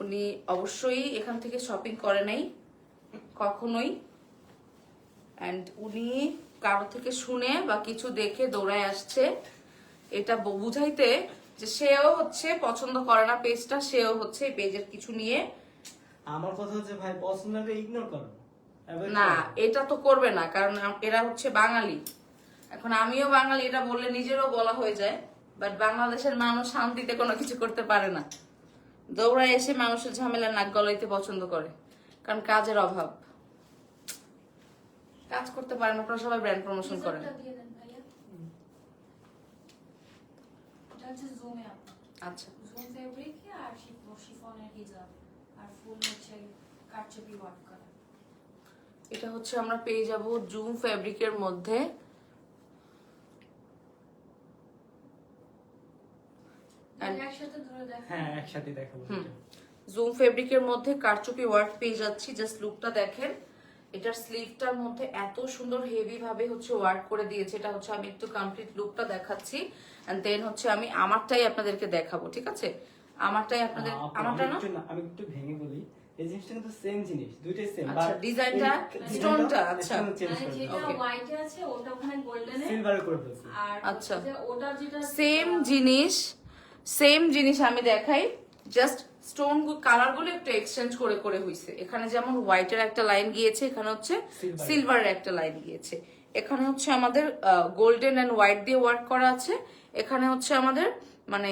উনি অবশ্যই এখান থেকে শপিং করে নাই কখনোই। অ্যান্ড উনি কারো থেকে শুনে বা কিছু দেখে দৌড়ায় আসছে, এটা বুঝাইতে যে সেও হচ্ছে পছন্দ করে না পেজটা, সেও হচ্ছে পেজের কিছু নিয়ে।
আমার কথা হচ্ছে ভাই পছন্দ করে ইগনোর করো। avoid
না,
করো।
এটা তো করবে না, কারণ এরা হচ্ছে বাঙালি। এখন আমিও বাঙালি, এটা বললে নিজেরও বলা হয়ে যায়, বাট বাংলাদেশের মানুষ শান্তিতে কোনো কিছু করতে পারে না, দৌড়ায় এসে মানুষের ঝামেলা নাক গলাইতে পছন্দ করে, কারণ কাজের অভাব, কাজ করতে পারেন। আপনারা সবাই ব্র্যান্ড প্রমোশন করেন।
টিজারটা দিয়ে দেন ভাইয়া। এটা হচ্ছে জুমে আপা।
আচ্ছা,
জুম ফেব্রিক আর শিফনের হিজাব আর ফুল হচ্ছে কারচুপি ওয়ার্ক করা।
এটা হচ্ছে আমরা পেয়ে যাব জুম ফেব্রিকের মধ্যে।
একসাথে ধরে করে দেখো।
হ্যাঁ একসাথে দেখাবো।
জুম ফেব্রিকের মধ্যে কারচুপি ওয়ার্ক পেয়ে যাচ্ছি, জাস্ট লুকটা দেখেন। এটার স্লিভটার মধ্যে এত সুন্দর হেভি ভাবে হচ্ছে ওয়ার্ক করে দিয়েছে। এটা হচ্ছে আমি একটু কমপ্লিট লুকটা দেখাচ্ছি, এন্ড দেন হচ্ছে আমি আমারটাই আপনাদেরকে দেখাবো, ঠিক আছে? আমারটাই আপনাদের, আমারটা না
আমি একটু ভেঙে বলি, এই জিনিসটা কিন্তু সেম জিনিস, দুইটাই সেম,
আচ্ছা, ডিজাইনটা স্টোনটা আচ্ছা
মানে যেটা হোয়াইটে আছে ওটা ওখানে গোল্ডেনে,
সিলভারে করে ফেলছি।
আর
আচ্ছা।
ওটা যেটা
সেম জিনিস আমি দেখাই, জাস্ট স্টোন কালার গুলো একটু এক্সচেঞ্জ করে করে হইছে। এখানে যেমন হোয়াইটের একটা লাইন গিয়েছে, এখানে হচ্ছে সিলভারের একটা লাইন গিয়েছে। এখানে হচ্ছে আমাদের গোল্ডেন এন্ড হোয়াইট দিয়ে ওয়ার্ক করা আছে, এখানে হচ্ছে আমাদের মানে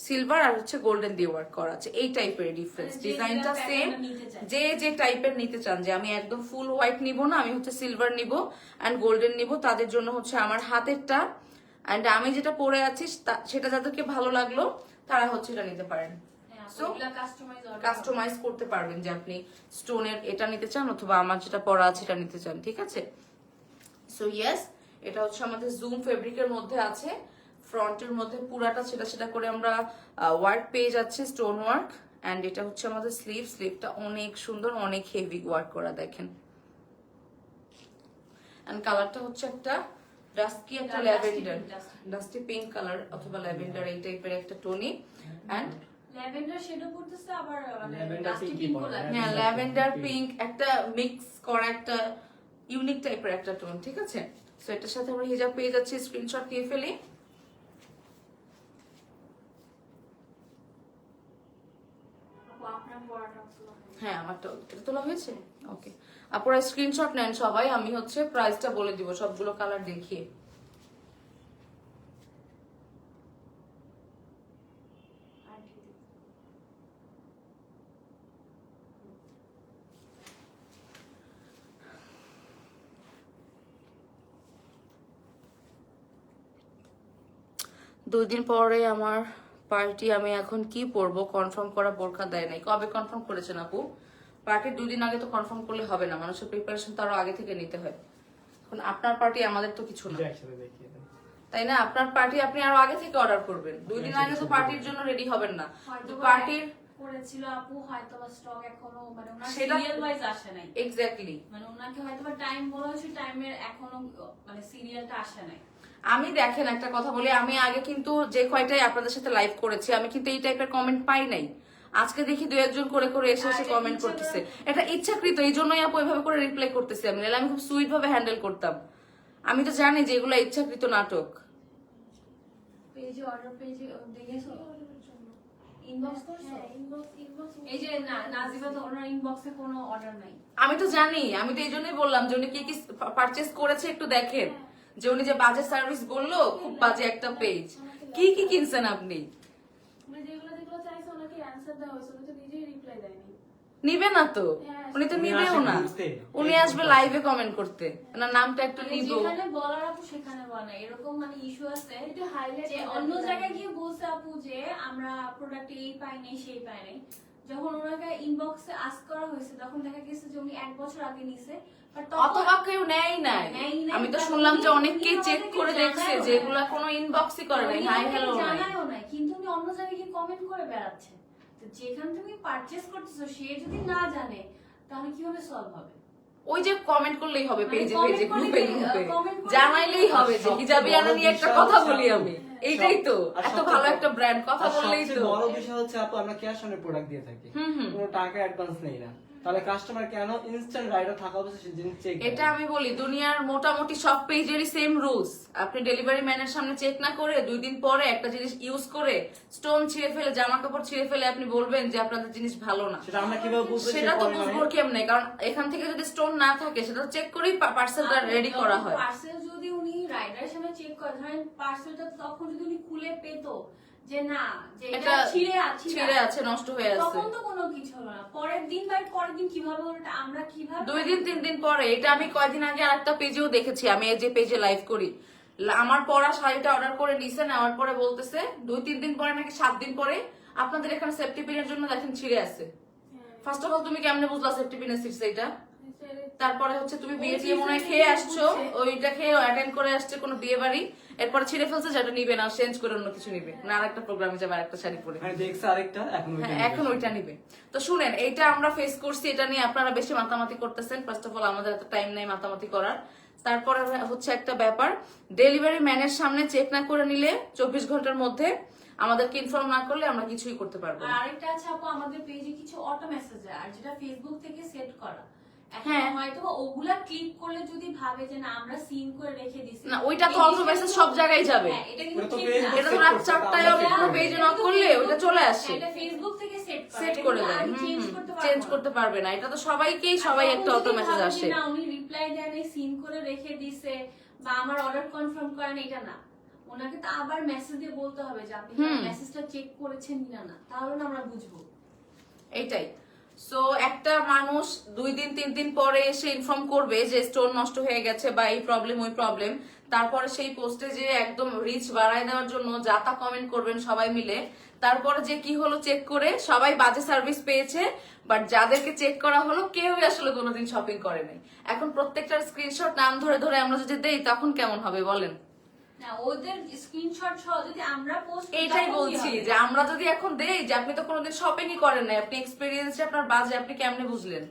সিলভার আর হচ্ছে গোল্ডেন দিয়ে ওয়ার্ক করা আছে। এই টাইপের ডিফারেন্স, ডিজাইনটা সেম। যে যে টাইপের নিতে চান, যে আমি একদম ফুল হোয়াইট নিব না, আমি হচ্ছে সিলভার নিব এন্ড গোল্ডেন নিব, তাদের জন্য হচ্ছে আমার হাতেরটা এন্ড আমি যেটা পরে আছি সেটা যাদেরকে ভালো লাগলো তারা হচ্ছে এটা নিতে পারেন। কাস্টমাইজ করতে পারবেন যে আপনি স্টোনের এটা নিতে চান অথবা আমার যেটা পরা আছে এটা নিতে চান, ঠিক আছে? সো ইয়েস, এটা হচ্ছে আমাদের জুম ফেব্রিকের মধ্যে আছে। ফ্রন্টের মধ্যে পুরাটা সেটা করে আমরা ওয়ার্ক পেয়ে যাচ্ছে, স্টোন ওয়ার্ক। এন্ড এটা হচ্ছে আমাদের স্লিভটা অনেক সুন্দর, অনেক হেভি ওয়ার্ক করা, দেখেন। এন্ড কালারটা হচ্ছে একটা ডাস্কি, একটা ল্যাভেন্ডার, ডাস্টি পিঙ্ক কালার অথবা ল্যাভেন্ডার, এই টাইপের একটা টোনি। এন্ড
ল্যাভেন্ডার শেডও পড়তেছে, আবার মানে
ল্যাভেন্ডার
ডাস্টি
পিঙ্কই
পিঙ্কও
পড়ে।
লাগে।
হ্যাঁ, ল্যাভেন্ডার পিঙ্ক একটা মিক্স করা একটা ইউনিক টাইপের একটা টোন, ঠিক আছে? সো এটার সাথে আমরা হিজাব পেয়ে যাচ্ছি, স্ক্রিনশট দিয়ে ফেলি।
আপনার পড়াটা ছিল।
হ্যাঁ, আমারটা এটা তোলা হয়েছে, ওকে। আপনারা স্ক্রিনশট নেন সবাই, আমি হচ্ছে প্রাইসটা বলে দিব সবগুলো কালার দেখিয়ে। দুই দিন পরে আমার পার্টি, আমি এখন কি পরবো কনফার্ম করা বোরখা দেয় নাই। কবে কনফার্ম করেছেন আপু? পার্টির 2 দিন আগে তো কনফার্ম করলে হবে না, মানুষের প্রিপারেশন তো আরো আগে থেকে নিতে হয়। এখন আপনার পার্টি, আমাদের তো কিছু না,
একসাথে দেখিয়ে দেন।
তাই না? আপনার পার্টি আপনি আরো আগে থেকে অর্ডার করবেন, 2 দিন আগে তো পার্টির জন্য রেডি হবেন না। পার্টির
করেছিল আপু, হয়তো স্টক এখনো মানে ওনার
সেটা
সিরিয়াল ওয়াইজ আসে নাই।
এক্স্যাক্টলি,
মানে ওনাকে হয়তো টাইম বলা হয়েছে, টাইমের এখনো মানে সিরিয়ালটা আসে নাই।
আমি দেখেন একটা কথা বলি, আমি আগে কিন্তু যে কয়টাই আপনাদের সাথে লাইভ করেছি, আমি কিন্তু এই টাইপের কমেন্ট পাই নাই। আজকে দেখি 2-1 করে করে এসে এসে কমেন্ট করতেছে, এটা ইচ্ছাকৃত, এই জন্যই আপু এভাবে করে রিপ্লাই করতেছি। আমি নাহলে আমি খুব সুইট ভাবে হ্যান্ডেল করতাম। আমি তো জানি যে এগুলো ইচ্ছাকৃত নাটক।
পেজে অর্ডার পেজে দেখেছো ইনবক্স করছো? এই যে নাজিবা তো ওনার ইনবক্সে কোনো অর্ডার নাই।
আমি তো জানি, আমি তো এই জন্যই বললাম যে উনি কি কি পারচেজ করেছে একটু দেখেন। যে উনি যে বাজে সার্ভিস বললো, খুব বাজে একটা পেজ। কি কি কিনছেন আপনি?
যেগুলো চাইছে ওনাকে অ্যানসার দেওয়া হয়েছে, উনি তো নিজেই রিপ্লাই দেয়নি।
নিবে না তো, উনি তো নিবেও না। উনি আসবে লাইভে কমেন্ট করতে, ওনার নামটা একটু নিব।
যেখানে বলার আপু সেখানে বলে, এরকম মানে ইস্যু আছে যে অন্য জায়গায় গিয়ে বলছে আপু যে আমরা প্রোডাক্ট এই পাই নাই সেই পাই নাই। যখন ওনাকে ইনবক্সে আস্ক করা হয়েছে তখন দেখা গেছে যে উনি 1 বছর আগে নিছে,
অথবা কেউ নেয় নাই। আমি তো শুনলাম যে অনেককেই চেক করে দেখছে যে এগুলা কোনো ইনবক্সই করে নাই, হাই হ্যালো নাই,
জানায়ও নাই, কিন্তু উনি অন্য জায়গায় গিয়ে কমেন্ট করে বেড়াচ্ছে। তো যেখান তুমি পারচেজ করতেছো সে যদি না জানে তাহলে কিভাবে সলভ হবে?
ওই যে কমেন্ট করলেই হবে, পেজে পেজে গ্রুপে গ্রুপে জানাইলেই হবে যে হিজাবিয়ানা নিয়ে একটা কথা বলি আমি। এইটাই তো এত ভালো একটা ব্র্যান্ড, কথা বললেই তো।
বড় বিষয় হচ্ছে আপু, আমরা ক্যাশ অনে প্রোডাক্ট দিয়ে থাকি, কোনো টাকা অ্যাডভান্স নেই না। তাহলে কাস্টমার কেন ইনস্ট্যান্ট রাইডার থাকা অবশ্যই সেই জিনিস চেক।
এটা আমি বলি, দুনিয়ার মোটামুটি সব পেজেরই সেম রুলস। আপনি ডেলিভারি ম্যানের সামনে চেক না করে 2 দিন পরে একটা জিনিস ইউজ করে স্টোন ছিঁড়ে ফেলে, জামা কাপড় ছিঁড়ে ফেলে আপনি বলবেন যে আপনাদের জিনিস ভালো না,
সেটা আমরা কিভাবে বুঝবো?
সেটা তো বুঝবো কেমনে? কারণ এখান থেকে যদি স্টোন না থাকে সেটা চেক করেই পার্সেলটা রেডি করা হয়।
পার্সেল যদি উনি রাইডারের সামনে চেক করে, ধরেন পার্সেলটা তখন যদি উনি খুলে পেতো যে না যে এটা ছিঁড়ে আছে, নষ্ট হয়ে আছে, তখন তো কোনো কিছু হলো না। পরের দিন কিভাবে ওটা আমরা কিভাবে
2 দিন 3 দিন পরে? এটা আমি কয়দিন আগে আরেকটা পেজেও দেখেছি, আমি এই যে পেজে লাইভ করি, আমার পরা শাড়িটা অর্ডার করে নিছে, নেওয়ার পরে বলতেছে 2-3 দিন পরে নাকি 7 দিন পরে আপনাদের এখানে সেফটি পিনের জন্য দেখেন ছিঁড়ে আছে। ফার্স্ট অফ অল তুমি কেমনে বুঝলা সেফটি পিনের ছিঁড়ছে? এটা তারপরে হচ্ছে তুমি বিয়ে টিয়ে মনে হয় খেয়ে আসছো, ওইটা খেয়ে অ্যাটেন্ড করে আসছে কোনো বিয়ে বাড়ি, এরপরে ছিঁড়ে ফেলছে, যেটা নিবে না চেঞ্জ করে অন্য কিছু নিবে না, আরেকটা প্রোগ্রামে যাবে আরেকটা শাড়ি পরে,
মানে দেখছে আরেকটা
এখন ওইটা নিবে। তো শুনেন, এইটা আমরা ফেস করছি, এটা নিয়ে আপনারা বেশি মাতামাতি করতেছেন। ফার্স্ট অফ অল আমাদের এত টাইম নেই মাতামাতি করার। তারপরে হচ্ছে একটা ব্যাপার, ডেলিভারি ম্যানের সামনে চেক না করে নিলে 24 ঘন্টার মধ্যে আমাদেরকে ইনফর্ম না করলে আমরা কিছুই করতে পারবো
আর
না।
আরেকটা আছে আপু, আমাদের পেজে কিছু অটো মেসেজ যায়, আর যেটা ফেসবুক থেকে সেট করা।
হ্যাঁ।
হ্যাঁ, হয়তো ওগুলা ক্লিক করলে যদি ভাবে যে না আমরা সিন করে রেখে দিছি,
না, ওইটা তো অটো মেসেজ সব জায়গায় যাবে।
হ্যাঁ, এটা কিন্তু
ওটা তো
ঠিক
Facebook
না।
এটা তো রাত 4টায় কোনো পেজে নক করলে ওইটা চলে আসে,
এটা ফেসবুক থেকে
সেট করে দেয়, চেঞ্জ করতে পারবে না। এটা তো সবাইকেই সবাই একটা অটো মেসেজ আসে।
না উনি রিপ্লাই দেন সিন করে রেখে দিছে বা আমার অর্ডার কনফার্ম করেন, এটা না, ওনাকে তো আবার মেসেজ দিয়ে বলতে হবে যে আপনি মেসেজটা চেক করেছেন কিনা, না তাহলে না আমরা বুঝবো।
এইটাই। সো একটা মানুষ 2 দিন 3 দিন পরে এসে ইনফর্ম করবে যে স্টোর নষ্ট হয়ে গেছে বা এই প্রবলেম ওই প্রবলেম, তারপরে সেই পোস্টে যে একদম রিচ বাড়ায় দেওয়ার জন্য যা তা কমেন্ট করবেন সবাই মিলে, তারপরে যে কি হলো চেক করে সবাই বাজে সার্ভিস পেয়েছে, বাট যাদেরকে চেক করা হলো কেউই আসলে কোনোদিন শপিং করে নাই। এখন প্রত্যেকটার স্ক্রিনশট নাম ধরে ধরে আমরা যদি দেই তখন কেমন হবে বলেন?
না, ওদের স্ক্রিনশট সহ যদি আমরা পোস্ট,
এইটাই বলছি যে আমরা যদি এখন দেই যে আপনি তো কোনোদিন শপিংই করেন নাই, আপনি এক্সপেরিয়েন্স আপনার বাজে, আপনি কেমনে বুঝলেন,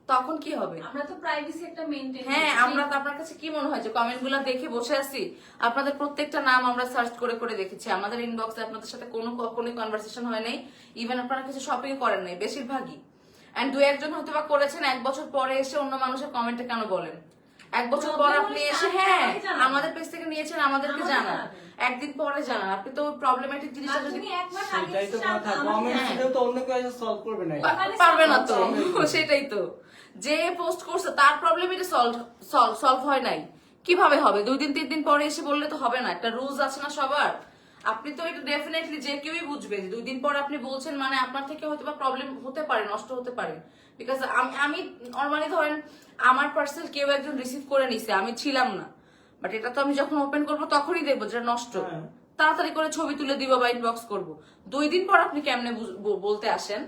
তখন কি হবে?
আমরা তো প্রাইভেসি একটা মেইনটেইন।
হ্যাঁ, আমরা তো আপনার কাছে কি মনে হয় যে কমেন্ট গুলা দেখে বসে আছি? আপনাদের প্রত্যেকটা নাম আমরা সার্চ করে করে দেখেছি, আমাদের ইনবক্সে আপনাদের সাথে কোনো কনভারসেশন হয় নাই, ইভেন আপনারা কিছু শপিং করেন নাই বেশিরভাগই। এন্ড 2-1 হয়তো বা করেছেন, 1 বছর পরে এসে অন্য মানুষের কমেন্টে কেন বলেন? 1 বছর পর আপনি এসে হ্যাঁ আমাদের পেজ থেকে নিয়েছেন, আমাদেরকে জানান, একদিন পরে জানান। আপনি তো প্রবলেমেটিক জিনিসটা যদি
সেটাই তো কথা, কমেন্ট দিলেও তো অন্য কেউ এসে সলভ করবে না।
পারবে না তো, সেটাই তো, যে পোস্ট করছে তার প্রবলেম এটা সলভ হয় নাই, কিভাবে হবে? 2 দিন 3 দিন পরে এসে বললে তো হবে না, একটা রুলস আছে না সবার। আপনি তো এটা ডেফিনেটলি যে কেউই বুঝবে যে 2 দিন পরে আপনি বলছেন মানে আপনার থেকে হয়তো বা প্রবলেম হতে পারে, নষ্ট হতে পারে। বিকজ আমি নর্মালি ধরেন আমার পার্সেল কেউ একজন রিসিভ করে নিছে, আমি ছিলাম না, বাট এটা তো আমি যখন ওপেন করবো তখনই দেখবো যেটা নষ্ট, তাড়াতাড়ি করে ছবি তুলে দিব বা ইনবক্স করবো। 2 দিন পর আপনি কেমনে বলতে আসেন?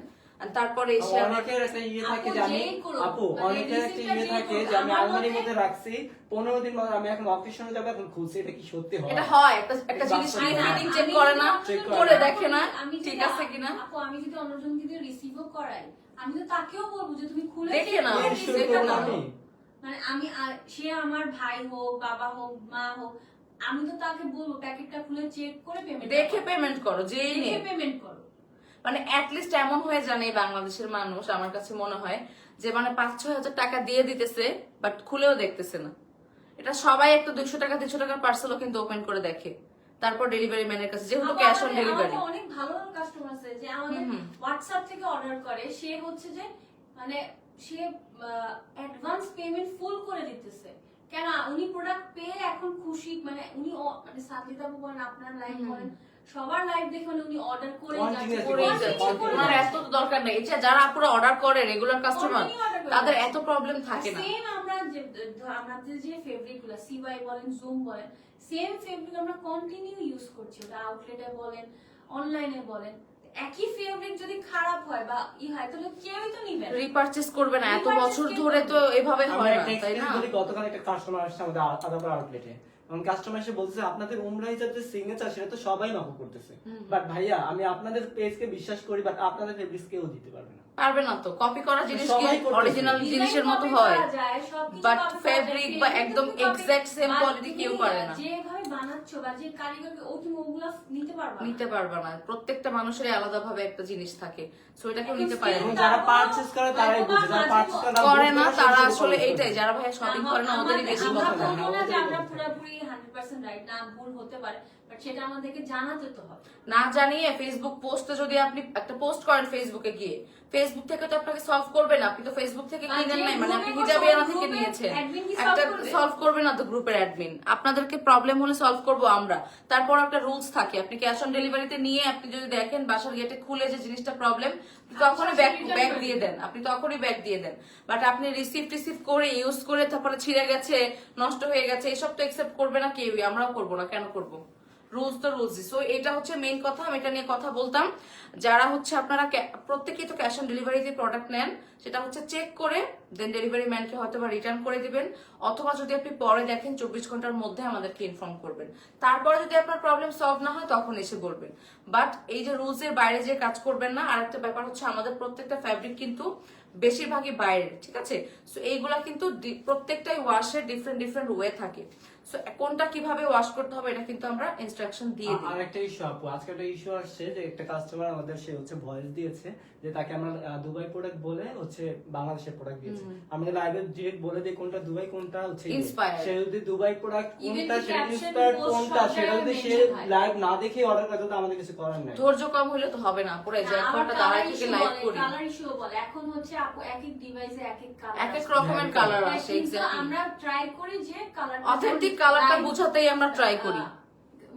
তারপরে এসে
অনেকের একটা ইয়ে থাকে যে আমি আপু, অনেকের একটা ইয়ে থাকে যে আমি আলমারির মধ্যে রাখছি 15 দিন পর আমি এখন অকেশনে যাবো, এখন খুলছি, এটা কি সত্যি হয়?
এটা হয়, একটা জিনিস নিয়ে ফিটিং চেক করে না, করে দেখে না ঠিক আছে কিনা।
আপু আমি যদি অন্যজনকে দিয়ে রিসিভও করাই, আমি তো তাকেও বলবো যে তুমি খুলে
দেখে নাও,
দেখে নাও।
মানে আমি সে আমার ভাই হোক, বাবা হোক, মা হোক, আমি তো তাকে বলবো প্যাকেটটা খুলে চেক করে পেমেন্ট,
দেখে পেমেন্ট করো, যেই নিয়ে
পেমেন্ট করো।
মানে অ্যাটলিস্ট এমন হয়ে জানে বাংলাদেশের মানুষ, আমার কাছে মনে হয় যে মানে 5-6 হাজার টাকা দিয়ে দিতেছে বাট খুলেও দেখতেছে না। এটা সবাই একটা 200 টাকা 300 টাকার পার্সেলও কিন্তু ওপেন করে দেখে, তারপর ডেলিভারি ম্যানের কাছে, যেহেতু ক্যাশ অন ডেলিভারি।
অনেক ভালো ভালো কাস্টমার আছে যে আমাদের হোয়াটসঅ্যাপ থেকে অর্ডার করে, সে হচ্ছে যে মানে সে অ্যাডভান্স পেমেন্ট ফুল করে দিতেছে। কেন? উনি প্রোডাক্ট পেয়ে এখন খুশি, মানে উনি মানে সাথীতা বলেন, আপনার লাইভ বলেন, সবার লাইভ দেখে উনি অর্ডার করে
ওনার এত তো দরকার নেই। যারা আপুরা অর্ডার করে রেগুলার কাস্টমার, তাদের এত প্রবলেম থাকে না।
সেম আমরা যে আমাদের যে ফেব্রিক গুলো সিওয়াই বলেন, জুম বলেন, সেম ফেব্রিক আমরা কন্টিনিউ ইউজ করছি, ওটা আউটলেটে বলেন, অনলাইনে বলেন। একই ফেব্রিক যদি খারাপ হয় বা হয় তাহলে কেউই তো নিবে না,
রিপারচেজ করবে না, এত বছর ধরে তো এভাবে হয় না, তাই না?
গতকাল একটা কাস্টমার আসছে আমাদের আদাপুর আউটলেটে, এবং কাস্টমার এসে বলছে আপনাদের উমরা হিসাব যে সিগনেচার সেটা তো সবাই নকল করতেছে, বাট ভাইয়া আমি আপনাদের পেজকে বিশ্বাস করি, বাট আপনাদের ফেব্রিক্স কেউ দিতে পারবে না।
পারবে না তো, কপি করা জিনিস কি অরিজিনাল জিনিসের মতো হয়, বাট ফেব্রিক বা একদম এক্সাক্ট সেম কোয়ালিটি কেউ পারে না।
যেভাবে বানাচ্ছো বা যে কারিগরকে ও তুমি ওগুলা নিতে পারবে
না, প্রত্যেকটা মানুষের আলাদা ভাবে একটা জিনিস থাকে, সো এটা কেউ নিতে পারে না।
যারা পারচেজ করে তারাই বুঝে, যারা পারচেজ
করে না তারা আসলে এইটাই, যারা ভাই শপিং করে না ওদেরই বেশি কথা বলে।
আমরা পুরোপুরি 100% রাইট না, ভুল হতে পারে, বাট সেটা আমাদেরকে জানাতে তো হবে।
না জানিয়ে ফেসবুক পোস্টে যদি আপনি একটা পোস্ট করেন ফেসবুকে গিয়ে, ফেসবুক থেকে তো আপনাকে সলভ করবে না, আপনি তো ফেসবুক থেকে কিনেন নাই, মানে আপনি হিজাবিয়ানা থেকে নিয়েছেন, একটা সলভ করবে না তো গ্রুপের অ্যাডমিন। আপনাদেরকে প্রবলেম হলে সলভ করব আমরা, তারপর একটা রুলস থাকে, আপনি ক্যাশ অন ডেলিভারিতে নিয়ে আপনি যদি দেখেন বাসার গেটে খুলে যে জিনিসটা প্রবলেম, তখনই ব্যাক দিয়ে দেন, আপনি তখনই ব্যাক দিয়ে দেন। বাট আপনি রিসিভ করে ইউজ করে তারপরে ছিঁড়ে গেছে, নষ্ট হয়ে গেছে, এসব তো একসেপ্ট করবে না কেউই, আমরাও করবো না, কেন করবো? রুলস তো রুলসই। সো এটা হচ্ছে মেইন কথা, আমি এটা নিয়ে কথা বলতাম। যারা হচ্ছে আপনারা প্রত্যেকেই তো ক্যাশ অন ডেলিভারিতে প্রোডাক্ট নেন, সেটা হচ্ছে চেক করে দেন ডেলিভারি ম্যানকে হয়তো বা রিটার্ন করে দিবেন, অথবা যদি আপনি পরে দেখেন 24 ঘন্টার মধ্যে আমাদেরকে ইনফর্ম করবেন। তারপরে যদি আপনার প্রবলেম সলভ না হয় তখন এসে বলবেন। বাট এই যে রুলস এর বাইরে যে কাজ করবেন না। আরেকটা ব্যাপার হচ্ছে আমাদের প্রত্যেকটা ফ্যাব্রিক কিন্তু বেশিরভাগই বাইরের, ঠিক আছে? সো এইগুলা কিন্তু প্রত্যেকটাই ওয়াশের ডিফারেন্ট ডিফারেন্ট ওয়ে থাকে। সো কোনটা কিভাবে ওয়াশ করতে হবে এটা কিন্তু আমরা ইনস্ট্রাকশন দিয়ে দিই।
আর একটা ইস্যু আপু, আজকে একটা ইস্যু আসছে যে একটা কাস্টমার আমাদের সে হচ্ছে ভয়েস দিয়েছে যে তাকে আমরা দুবাই প্রোডাক্ট বলে হচ্ছে বাংলাদেশের প্রোডাক্ট দিয়েছে। আমরা লাইভে ডিরেক্ট বলে দিই কোনটা দুবাই কোনটা হচ্ছে
Inspired।
সে যদি দুবাই প্রোডাক্ট
Even
কোনটা
the
say
caption
inspire
post
কোনটা
সব
সেটা যদি
জায়গায়
সে
mention হয়।
লাইভ না দেখে অর্ডার করে তো আমাদের কিছু করার নাই।
ধৈর্য কম হলে তো হবে না, পুরো যে
আবার
একটা দাঁড়ায় থেকে লাইভ করি,
কালার ইস্যু বলে। এখন হচ্ছে আপু এক এক ডিভাইসে এক এক কালার,
এক এক রকমের কালার আসে।
কিন্তু
এক্স্যাক্টলি
আমরা ট্রাই করি যে কালারটা
অথেন্টিক কালারটা বোঝাতেই আমরা ট্রাই করি।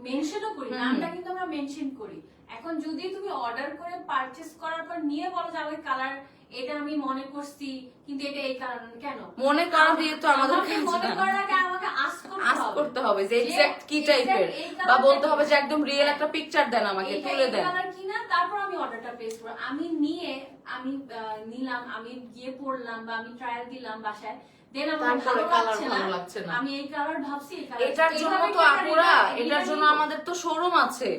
মেনশনও করি, নামটা কিন্তু আমরা মেনশন করি। এখন যদি তুমি অর্ডার করে পারচেজ করার পর নিয়ে বলো যে আমার কালার এটা আমি মনে করছি কিন্তু এটা এই কালার, কেন
মনে করা দিয়ে তো আমাদের
মনে করার আগে আমাকে
আস্ক করতে হবে যে এক্সাক্ট কি টাইপের, বা বলতে হবে যে একদম রিয়েল একটা পিকচার দেন আমাকে, তুলে দেন।
কালার কিনা, তারপর আমি অর্ডারটা প্লেস করব। আমি নিয়ে আমি নিলাম, আমি গিয়ে পড়লাম বা আমি ট্রায়াল দিলাম বাসায়, দেন আমার
তারপরে
ভালো
কালার লাগছে না,
আমি এই কালার ভাবছি এই কালার।
এটার জন্য তো আপুরা, এটার জন্য আমাদের তো শোরুম আছে,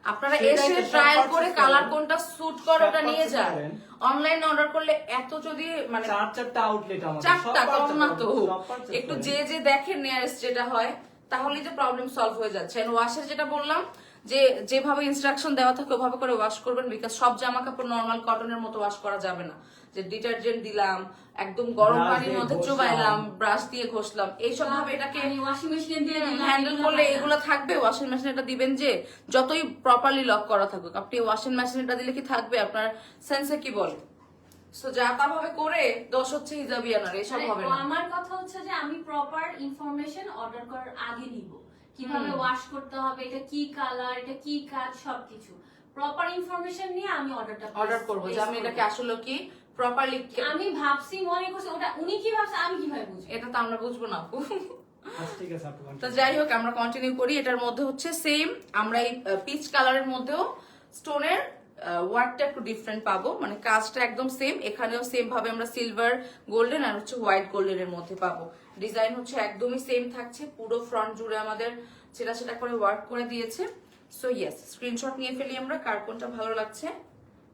আপনারা
সেটাই
এসে
তো, সব
ট্রায়াল
purchase
করে
করেন।
কালার কোনটা স্যুট করে
সব
ওটা নিয়ে
purchase
যান।
করেন।
অনলাইনে অর্ডার করলে এত যদি মানে
চারটা আউটলেট আমাদের,
চারটা
সব
কম
purchase
না
করেন,
তো,
সব purchase
একটু
করেন।
যে যে দেখেন নিয়ারেস্ট যেটা হয় তাহলেই তো প্রবলেম সলভ হয়ে যাচ্ছে। এন্ড ওয়াশের যেটা বললাম যে যেভাবে ইনস্ট্রাকশন দেওয়া থাকে ওভাবে করে ওয়াশ করবেন, বিকজ সব জামা কাপড় নর্মাল কটনের মতো ওয়াশ করা যাবে না, যে ডিটারজেন্ট দিলাম একদম গরম
Brush
পানির
দিয়ে
মধ্যে
ঘষলাম।
চুবাইলাম, ব্রাশ দিয়ে ঘষলাম, এইসব ভাবে এটাকে
আমি ওয়াশিং মেশিনে দিয়ে দিলাম,
হ্যান্ডেল করলে এগুলো থাকবে। ওয়াশিং মেশিনে এটা দিবেন যে যতই প্রপারলি লক করা থাকুক, আপনি ওয়াশিং মেশিনে এটা দিলে কি থাকবে? আপনার সেন্সে কি বলে? সো যা তা ভাবে করে দোষ হচ্ছে হিজাবিয়ানার, এসব হবে না।
আমার কথা হচ্ছে যে আমি প্রপার ইনফরমেশন অর্ডার করার আগে নিব, কিভাবে ওয়াশ করতে হবে, এটা কি কালার, এটা কি কাজ, সবকিছু প্রপার ইনফরমেশন নিয়ে আমি
অর্ডার করবো যে আমি এটাকে আসলে কি প্রপারলি,
আমি ভাবছি মনে করছি ওটা উনি কি ভাবছে আমি কিভাবে বুঝবো?
এটা তো আমরা বুঝবো না আপু।
আচ্ছা ঠিক আছে আপু।
তো যাই হোক আমরা কন্টিনিউ করি। এটার মধ্যে হচ্ছে সেম আমরা এই পিচ কালারের মধ্যেও স্টোনের ওয়ার্কটা একটু ডিফারেন্ট পাবো, মানে কাজটা একদম সেম, এখানেও সেম ভাবে আমরা সিলভার গোল্ডেন আর হচ্ছে হোয়াইট গোল্ডেনের মধ্যে পাবো। ডিজাইন হচ্ছে একদমই সেম থাকছে, পুরো ফ্রন্ট জুড়ে আমাদের সেটা করে ওয়ার্ক করে দিয়েছে। সো ইয়েস, স্ক্রিনশট নিয়ে ফেলি আমরা কার কোনটা ভালো লাগছে।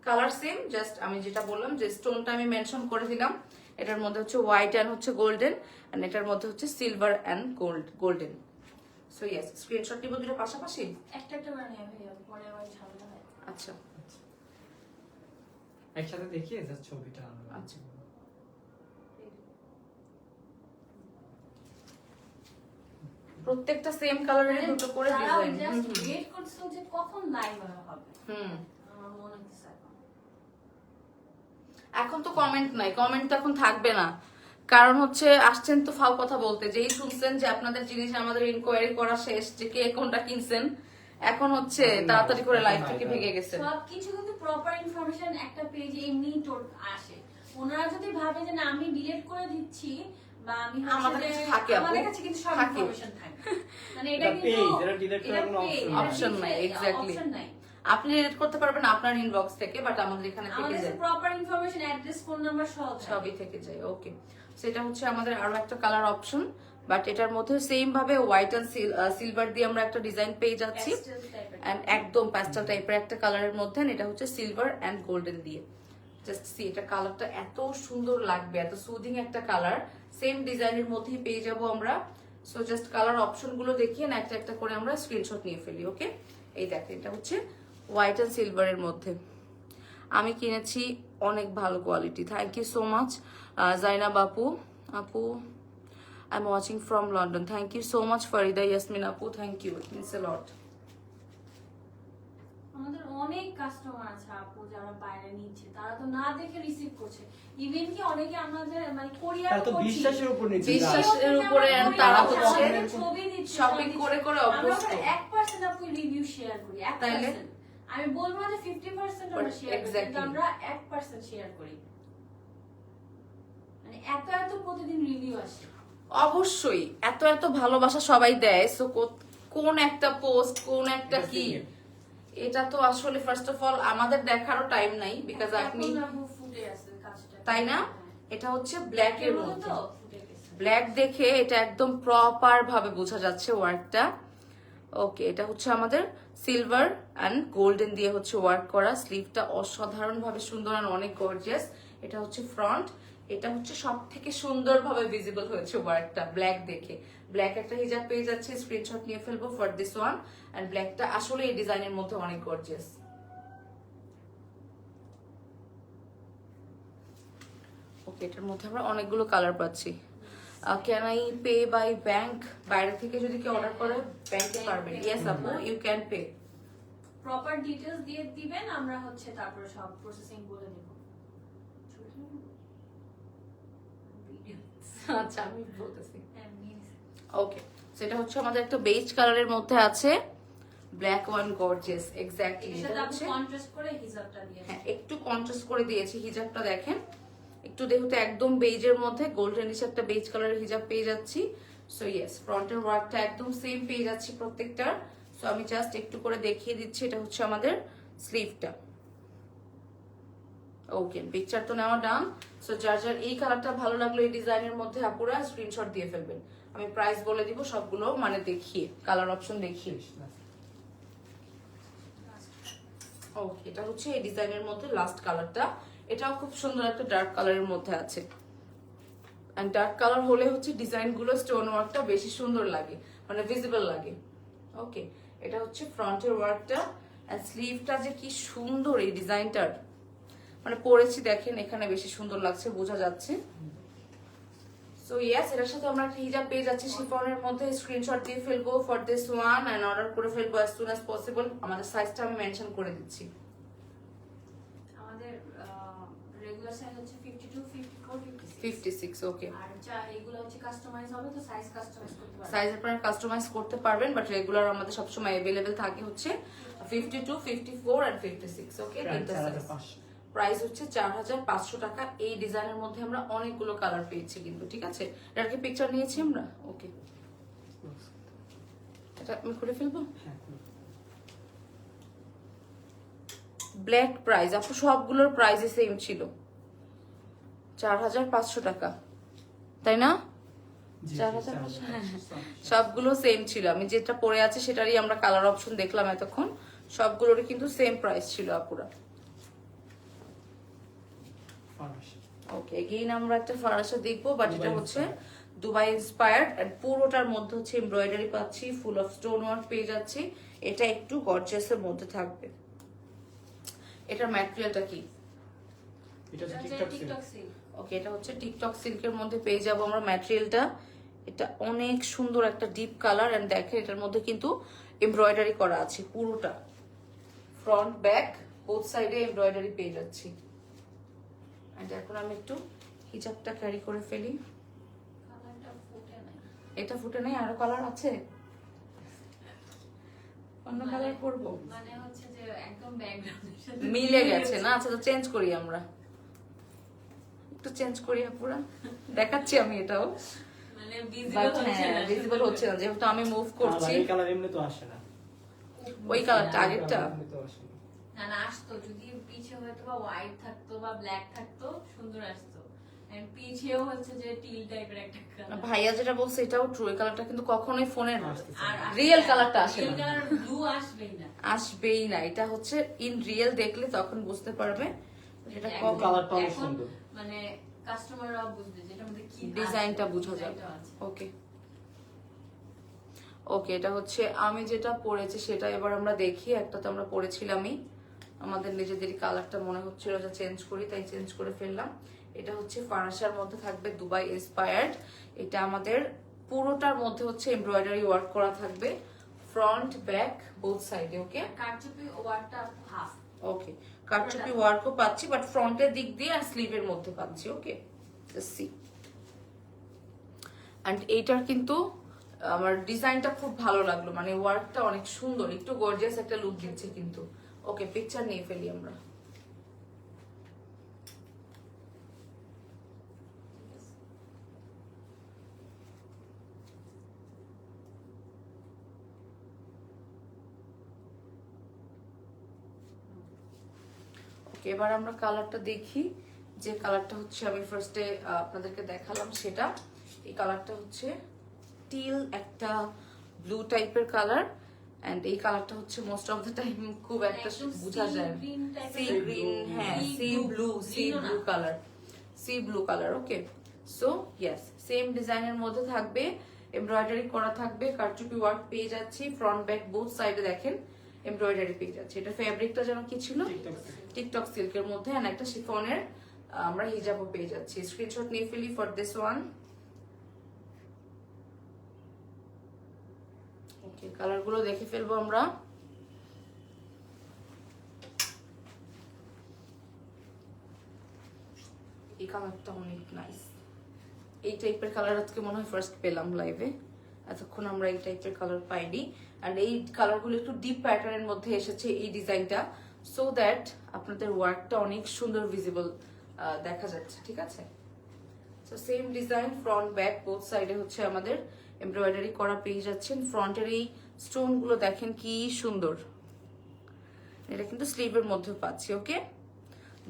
কালার সেম, জাস্ট আমি যেটা বললাম যে স্টোনটা আমি মেনশন করে দিলাম। এটার মধ্যে হচ্ছে হোয়াইট অ্যান্ড হচ্ছে গোল্ডেন, এন্ড এটার মধ্যে হচ্ছে silver and golden. So yes, screenshot নিব দুটো পাশাপাশি।
একটা একটা করে নিয়ে ভাইয়া, পরে আবার ঝামেলা হয়।
আচ্ছা
একসাথে দেখিয়ে জাস্ট ছবিটা আনবো।
আচ্ছা, প্রত্যেকটা সেম কালারের দুটো করে
তারাও
ডিজাইন।
just wait করছো যে কখন লাইভ হবে।
হুম,
আমার মনে হচ্ছে এখন।
এখন তো কমেন্ট নাই, কমেন্ট তো এখন থাকবে না, কারণ হচ্ছে আসছেন তো ফাও কথা বলতে, যেই শুনছেন যে আপনাদের জিনিস আমাদের ইনকোয়ারি করা শেষ, যে কে কোনটা কিনছেন, এখন হচ্ছে তাড়াতাড়ি করে লাইভ থেকে ভেঙে গেছে।
সবকিছু কিন্তু প্রপার ইনফরমেশন একটা পেজে এমনি আসে। ওনারা যদি ভাবে যে না আমি ডিলিট করে দিচ্ছি বা আমি হচ্ছে
আমাদের
যে
কাছে থাকে আপু,
আমাদের কাছে কিন্তু সব
থাকে।
ইনফরমেশন থাকে, মানে এটা
এটা
কিন্তু
page, এটা delete করার কোনো
option নাই, exactly।
অপশন নাই।
আপনি ডিলিট করতে পারবেন আপনার ইনবক্স থেকে, বাট আমাদের এখানে থেকে
আমাদের
যায়,
proper information address phone number সব
সবই থেকে যায়। ওকে, সেটা হচ্ছে আমাদের আরো একটা কালার অপশন, বাট এটার মধ্যে সেম ভাবে হোয়াইট এন্ড সিলভার দিয়ে আমরা একটা ডিজাইন পেয়ে যাচ্ছি, এন্ড একদম প্যাস্টেল টাইপের একটা কালারের মধ্যে, and এটা হচ্ছে সিলভার এন্ড গোল্ডেন দিয়ে। জাস্ট সি, এটা কালারটা এত সুন্দর লাগবে, এত সুদিং একটা কালার, সেম ডিজাইনের মধ্যেই পেয়ে যাব আমরা। সো জাস্ট কালার অপশন গুলো দেখিয়ে না একটা একটা করে আমরা স্ক্রিনশট নিয়ে ফেলি। ওকে, এই দেখেন এটা হচ্ছে হোয়াইট এন্ড সিলভারের মধ্যে, আমি কিনেছি, অনেক ভালো quality. Thank you so much Zainab আপু। আপু I am watching from London, thank you so much Farida Yasmin আপু, thank you, it means a lot.
আমাদের অনেক কাস্টমার আছে আপু যারা বাইরে নিচ্ছে, তারা তো না দেখে রিসিভ করছে। ইভেন কি অনেকে আমাদের মানে কোরিয়ার
তারা তো বিশ্বাসের উপর নিচ্ছে,
বিশ্বাসের উপরে, and তারা হচ্ছে
ছবি দিচ্ছে,
shopping করে করে অভ্যস্ত।
আমরা 1% আপু রিভিউ শেয়ার করি, 1%।
তাইলে?
আমি বলবো না যে 50% আমরা শেয়ার করি,
Exactly.
কিন্তু আমরা 1% শেয়ার করি। মানে এত এত প্রতিদিন রিভিউ আসে।
অবশ্যই এত এত ভালোবাসা সবাই দেয়, সো কোন একটা পোস্ট, কোন একটা
এটা
কি,
single।
এটা তো আসলে ফার্স্ট অফ অল আমাদের দেখারও টাইম নাই, বিকজ আপনি,
এখন আপু ফুটে আছে কাজটা।
তাই না?
হ্যাঁ।
এটা হচ্ছে ব্ল্যাক এর
মতো
মধ্যে,
তো ফুটে গেছে।
ব্ল্যাক দেখে এটা একদম প্রপার ভাবে বোঝা যাচ্ছে ওয়ার্কটা। ওকে, এটা হচ্ছে আমাদের সিলভার অ্যান্ড গোল্ডেন দিয়ে হচ্ছে ওয়ার্ক করা। স্লিভটা অসাধারণ ভাবে সুন্দর আর অনেক গর্জিয়াস। এটা হচ্ছে ফ্রন্ট, এটা হচ্ছে সব থেকে সুন্দর ভাবে ভিজিবল হয়েছে ওয়ার্কটা ব্ল্যাক দেখে। ব্ল্যাক একটা হিজাব পেয়ে যাচ্ছে, স্ক্রিনশট নিয়ে ফেলবো ফর দিস ওয়ান। অ্যান্ড ব্ল্যাকটা আসলে এই ডিজাইনের মধ্যে অনেক গর্জিয়াস। ওকে, এটার মধ্যে আমরা অনেকগুলো কালার পাচ্ছি। Can I pay by bank? বাইরে থেকে যদি কেউ অর্ডার করে ব্যাংকে পারবেন? ইয়েস আপু, you can pay.
Proper details দিয়ে দিবেন, আমরা হচ্ছে তারপর সব প্রসেসিং বলে দেব।
আচ্ছা, আমি বলতেছি।
হ্যাঁ, মিস।
ওকে, সেটা হচ্ছে আমাদের একটা বেজ কালারের মধ্যে আছে, ব্ল্যাক ওয়ান গর্জিয়াস এক্স্যাক্টলি।
এর সাথে আপনি কন্ট্রাস্ট করে হিজাবটা দিয়ে
হ্যাঁ, একটু কন্ট্রাস্ট করে দিয়েছি হিজাবটা, দেখেন একটু যেহেতু একদম বেজের মধ্যে গোল্ডেনিশ একটা বেজ কালারের হিজাব পেয়ে যাচ্ছি। সো ইয়েস, ফ্রন্টের ওয়ার্কটা একদম সেম পেয়ে যাচ্ছি প্রত্যেকটার। সো আমি জাস্ট একটু করে দেখিয়ে দিচ্ছি, এটা হচ্ছে আমাদের স্লিভটা। ওকে, পিকচার তো নেওয়া ডান। সো যার যার এই কালারটা ভালো লাগলো এই ডিজাইনের মধ্যে, আপুরা স্ক্রিনশট দিয়ে ফেলবেন। আমি প্রাইস বলে দিব সবগুলো, মানে দেখিয়ে কালার অপশন দেখিয়ে। ওকে, এটা হচ্ছে এই ডিজাইনের মধ্যে লাস্ট কালারটা। এটাও খুব সুন্দর একটা ডার্ক কালারের মধ্যে আছে। এন্ড ডার্ক কালার হলে হচ্ছে ডিজাইনগুলো স্টোন ওয়ার্কটা বেশি সুন্দর লাগে, মানে ভিজিবল লাগে। ওকে, এটা হচ্ছে ফ্রন্টের ওয়ার্কটা। এন্ড স্লিভটা যে কি সুন্দর এই ডিজাইনটার, মানে পরেছি দেখেন, এখানে বেশি সুন্দর লাগছে, বোঝা যাচ্ছে। সো ইয়েস, এটার সাথে আমরা একটা হিজাব পেয়ে যাচ্ছি শিফনের মধ্যে। স্ক্রিনশট দিয়ে ফেলবো for this one and order করে ফেলবো অ্যাজ সুন অ্যাজ পসিবল। আমাদের সাইজটা আমি মেনশন করে দিচ্ছি।
আমাদের রেগুলার সাইজ হচ্ছে 52, 54, 56।
56। ওকে,
আর যা এগুলো হচ্ছে কাস্টমাইজ হবে, তো সাইজ কাস্টমাইজ করতে পারবেন।
সাইজ আপনারা কাস্টমাইজ করতে পারবেন, বাট রেগুলার আমাদের সবসময় अवेलेबल থাকে হচ্ছে 52, 54 এন্ড 56। ওকে, তিনটা সাইজ। প্রাইস হচ্ছে 4500 টাকা। এই ডিজাইনের মধ্যে আমরা অনেকগুলো কালার পেয়েছি কিন্তু, ঠিক আছে? এটার কি পিকচার নিয়েছি আমরা? ওকে, এটা আমি খুলে ফেলবো। ব্ল্যাক প্রাইস আপু সবগুলোর প্রাইসই সেম ছিল, 4500 টাকা, তাই না? 4500, হ্যাঁ হ্যাঁ, সবগুলো সেম ছিল। আমি যেটা পরে আছে সেটারই আমরা কালার অপশন দেখলাম এতক্ষণ, সবগুলোরই কিন্তু সেম প্রাইস ছিল আপুরা। ওকে, এগেইন আমরা একটা ফারাসা দেখবো, বাট এটা হচ্ছে দুবাই ইন্সপায়ার্ড এন্ড পুরোটার মধ্যে হচ্ছে এমব্রয়ডারি পাচ্ছি, ফুল অফ স্টোন ওয়ার্ক পেয়ে যাচ্ছি। এটা একটু গর্জিয়াসের মধ্যে থাকবে। এটার ম্যাটেরিয়ালটা কি?
এটা হচ্ছে
টিকটক
টিকটক
সিল্ক।
ওকে, এটা হচ্ছে টিকটক সিল্কের মধ্যে পেয়ে যাবো আমরা ম্যাটেরিয়ালটা। এটা অনেক সুন্দর একটা ডিপ কালার এন্ড দেখেন এটার মধ্যে কিন্তু এমব্রয়ডারি করা আছে পুরোটা, ফ্রন্ট ব্যাক বোথ সাইডে এমব্রয়ডারি পেয়ে যাচ্ছি। এন্ড এখন আমি একটু হিজাবটা ক্যারি করে ফেলি।
কালারটা ফুটে নাই।
এটা ফুটে নেই, আরো কালার আছে, অন্য কালার করব।
মানে হচ্ছে যে একদম ব্যাকগ্রাউন্ডের সাথে
মিলে গেছে না? আচ্ছা, তো চেঞ্জ করি আমরা, একটু চেঞ্জ করি আপুরা, দেখাচ্ছি আমি এটাও।
মানে
বাট
ভিজিবল হচ্ছে
হ্যাঁ,
না,
ভিজিবল হচ্ছে না যেহেতু আমি মুভ করছি।
এই কালার এমনি তো আসে না।
ওই কালারটা আগেরটা
এমনি তো আসে না।
না না আসতো, যদি পিছে হয়তো বা হোয়াইট থাকতো বা ব্ল্যাক থাকতো সুন্দর আসতো। এন্ড পিছেও হচ্ছে যে টিল টাইপের একটা কালার।
ভাইয়া যেটা বলছে এটাও ট্রু, এই কালারটা কিন্তু কখনোই ফোনের
আসতেছে
আর
রিয়েল কালারটা আসে
রিয়েল
না,
কালার ব্লু আসবেই না।
আসবেই না। এটা হচ্ছে ইন রিয়েল দেখলে তখন বুঝতে পারবে এটা
এখন
কখন
কালারটা অনেক
এখন
সুন্দর।
মানে কাস্টমাররা বুঝবে যেটা মধ্যে কি
ডিজাইনটা
আছে,
বোঝা যাবে।
ডিজাইনটা আছে।
ওকে ওকে, এটা হচ্ছে আমি যেটা পরেছি সেটা এবার আমরা দেখি। একটা তো আমরা পরেছিলামই, আমাদের নিজেদেরই কালারটা মনে হচ্ছিল যে চেঞ্জ করি, তাই চেঞ্জ করে ফেললাম। এটা হচ্ছে ফারাসার মধ্যে থাকবে, দুবাই ইন্সপায়ার্ড। এটা আমাদের পুরোটার মধ্যে হচ্ছে এমব্রয়ডারি ওয়ার্ক করা থাকবে, ফ্রন্ট ব্যাক বোথ সাইডে। ওকে,
কারচুপি ওয়ার্কটা হাফ।
ওকে, কাটচুপি ওয়ার্কও পাচ্ছি, বাট ফ্রন্টের দিক দিয়ে আর স্লিভের মধ্যে পাচ্ছি। ওকে, সি এন্ড এইটার কিন্তু আমার ডিজাইনটা খুব ভালো লাগলো, মানে ওয়ার্কটা অনেক সুন্দর, একটু গর্জিয়াস একটা লুক দিচ্ছে কিন্তু। ওকে, পিকচার নিয়ে ফেলি আমরা। ওকে, এবার আমরা কালারটা দেখি। যে কালারটা হচ্ছে আমি ফার্স্টে আপনাদেরকে দেখালাম সেটা, এই কালারটা হচ্ছে টিল একটা ব্লু টাইপের কালার। এন্ড এই কালারটা হচ্ছে মোস্ট অফ দ্য টাইম খুব একটা
একদম
বোঝা
sea
যায়
green type
সি
এর
গ্রিন, হ্যাঁ
sea
sea
blue,
blue colour, sea blue colour. Okay, so yes, same ডিজাইনের মধ্যে থাকবে, এমব্রয়ডারি করা থাকবে, কারচুপি ওয়ার্ক পেয়ে যাচ্ছি, ফ্রন্ট ব্যাক বোথ সাইডে দেখেন এমব্রয়ডারি পেয়ে যাচ্ছে। এটা ফেব্রিকটা যেন কি ছিল, টিকটক সিল্কের মধ্যে, এন্ড একটা শিফনের আমরা হিজাবও পেয়ে যাচ্ছি। স্ক্রিনশট নিয়ে ফেলি for this one. Okay, colour গুলো দেখে ফেলবো আমরা। এই কালারটা অনেক নাইস, এই টাইপের কালার আজকে মনে হয় ফার্স্ট পেলাম লাইভে, এতক্ষণ আমরা এই টাইপের কালার পাইনি। আর এই কালারগুলো একটু ডিপ প্যাটার্নের মধ্যে এসেছে এই ডিজাইনটা, সো দ্যাট আপনাদের ওয়ার্কটা অনেক সুন্দর ভিজিবল দেখা যাচ্ছে, ঠিক আছে। So same design, front back both সাইডে হচ্ছে আমাদের এমব্রয়ডারি করা পেয়ে যাচ্ছেন। ফ্রন্টের এই স্টোন গুলো দেখেন কি সুন্দর, এটা কিন্তু স্লিভের মধ্যে পাচ্ছি। ওকে,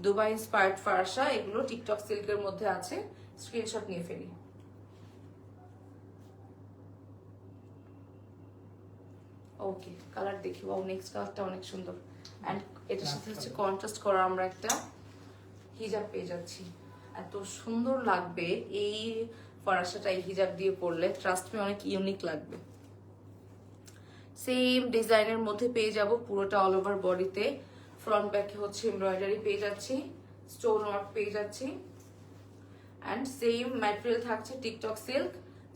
দুবাই ইন্সপায়ার্ড ফারসা, এগুলো টিকটক সিল্কের মধ্যে আছে। স্ক্রিনশট নিয়ে ফেলি। ওকে, কালার দেখি, ওয়াও, নেক্সট কালারটা অনেক সুন্দর। এন্ড এটার সাথে হচ্ছে কন্ট্রাস্ট করা আমরা একটা হিজাব পেয়ে যাচ্ছি। এত সুন্দর লাগবে এই ফরাসাটা এই হিজাব দিয়ে পরলে, ট্রাস্ট মি অনেক ইউনিক লাগবে। সেম ডিজাইনের মধ্যে পেয়ে যাব পুরোটা অল ওভার বডিতে, ফ্রন্ট ব্যাকে হচ্ছে এমব্রয়ডারি পেয়ে যাচ্ছি, স্টোন ওয়ার্ক পেয়ে যাচ্ছি, এন্ড সেম ম্যাটেরিয়াল থাকছে টিকটক সিল্ক।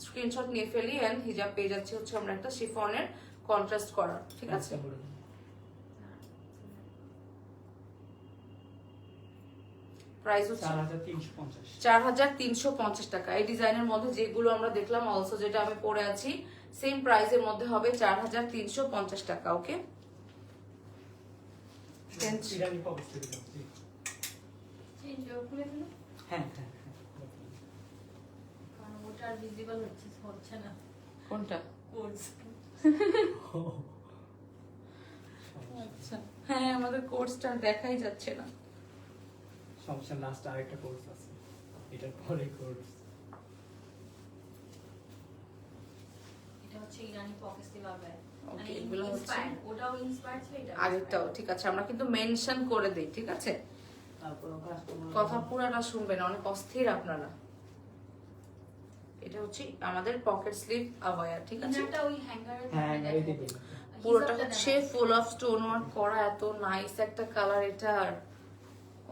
স্ক্রিনশট নিয়ে ফেলি, এন্ড হিজাব পেয়ে যাচ্ছে হচ্ছে আমরা একটা শিফনের কন্ট্রাস্ট করা, ঠিক আছে। প্রাইস হচ্ছে 4350 টাকা। এই ডিজাইনের মধ্যে যেগুলো আমরা দেখলাম, অলসো যেটা আমি পরে আছি, সেম প্রাইসের মধ্যে হবে 4350 টাকা। ওকে, কোনটা? আচ্ছা, হ্যাঁ, আমাদের কোর্সটা দেখাই যাচ্ছে না।
সমস্যা, লাস্ট আরেকটা কোর্স আছে, এটার পরে কোর্স।
এটা হচ্ছে ইরানি পকেসি বাবে,
ওকে, এগুলো হচ্ছে
ওটাও ইন্সপায়ার্ড ছিল, এটা
আগেরটাও, ঠিক আছে, আমরা কিন্তু মেনশন করে দেই, ঠিক আছে। কথা পুরাটা শুনবেন, অনেক অস্থির আপনারা। এটা হচ্ছে আমাদের পকেট স্লিভ আবায়া, ঠিক আছে।
এটা ওই হ্যাঙ্গারে
হ্যাঁ, এই দিকে
পুরোটা হচ্ছে ফুল অফ স্টোন ওয়ার্ক করা, এত নাইস একটা কালার এটার।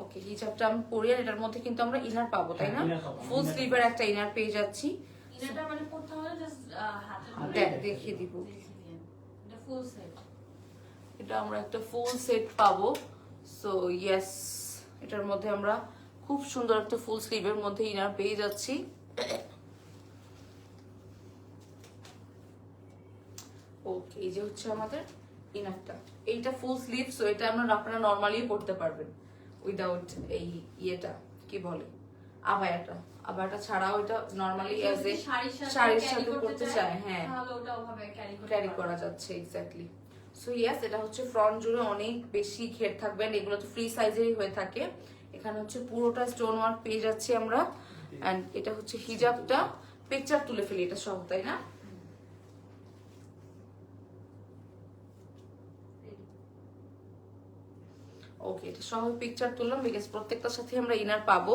ওকে, হিজাবটা আমি পরি, আর এটার মধ্যে কিন্তু আমরা ইনার পাবো, তাই না? ফুল স্লিভের একটা ইনার পেয়ে যাচ্ছি।
ইনারটা মানে পড়তে হলে জাস্ট
দেখিয়ে দিব,
এটা ফুল সেট,
এটা আমরা একটা ফুল সেট পাবো। সো ইয়েস, এটার মধ্যে আমরা খুব সুন্দর একটা ফুল স্লিভের মধ্যে ইনার পেয়ে যাচ্ছি। ওকে, এই যে হচ্ছে আমাদের ইনারটা, এইটা ফুল স্লিভ, সো এটা আপনারা নরমালি পড়তে পারবেন উইদাউট এই ইয়েটা, কি বলে, আবায়াটা। আবায়াটা ছাড়াও এটা নরমালি এজ এ শাড়ির সাথে পড়তে চায়, হ্যাঁ,
তাহলে ওটা ওভাবে
ক্যারি করা যাচ্ছে, এক্স্যাক্টলি। সো ইয়েস, এটা হচ্ছে ফ্রন্ট জুড়ে অনেক বেশি ঘের থাকবেন, এগুলো তো ফ্রি সাইজেরই হয়ে থাকে। এখানে হচ্ছে পুরোটা স্টোন ওয়ার্ক পেয়ে যাচ্ছি আমরা, এন্ড এটা হচ্ছে হিজাবটা। পিকচার তুলে ফেলি এটা সহ, তাই না? ওকে, এটা সহ পিকচার তুললাম, বিকজ প্রত্যেকটার সাথে আমরা ইনার পাবো,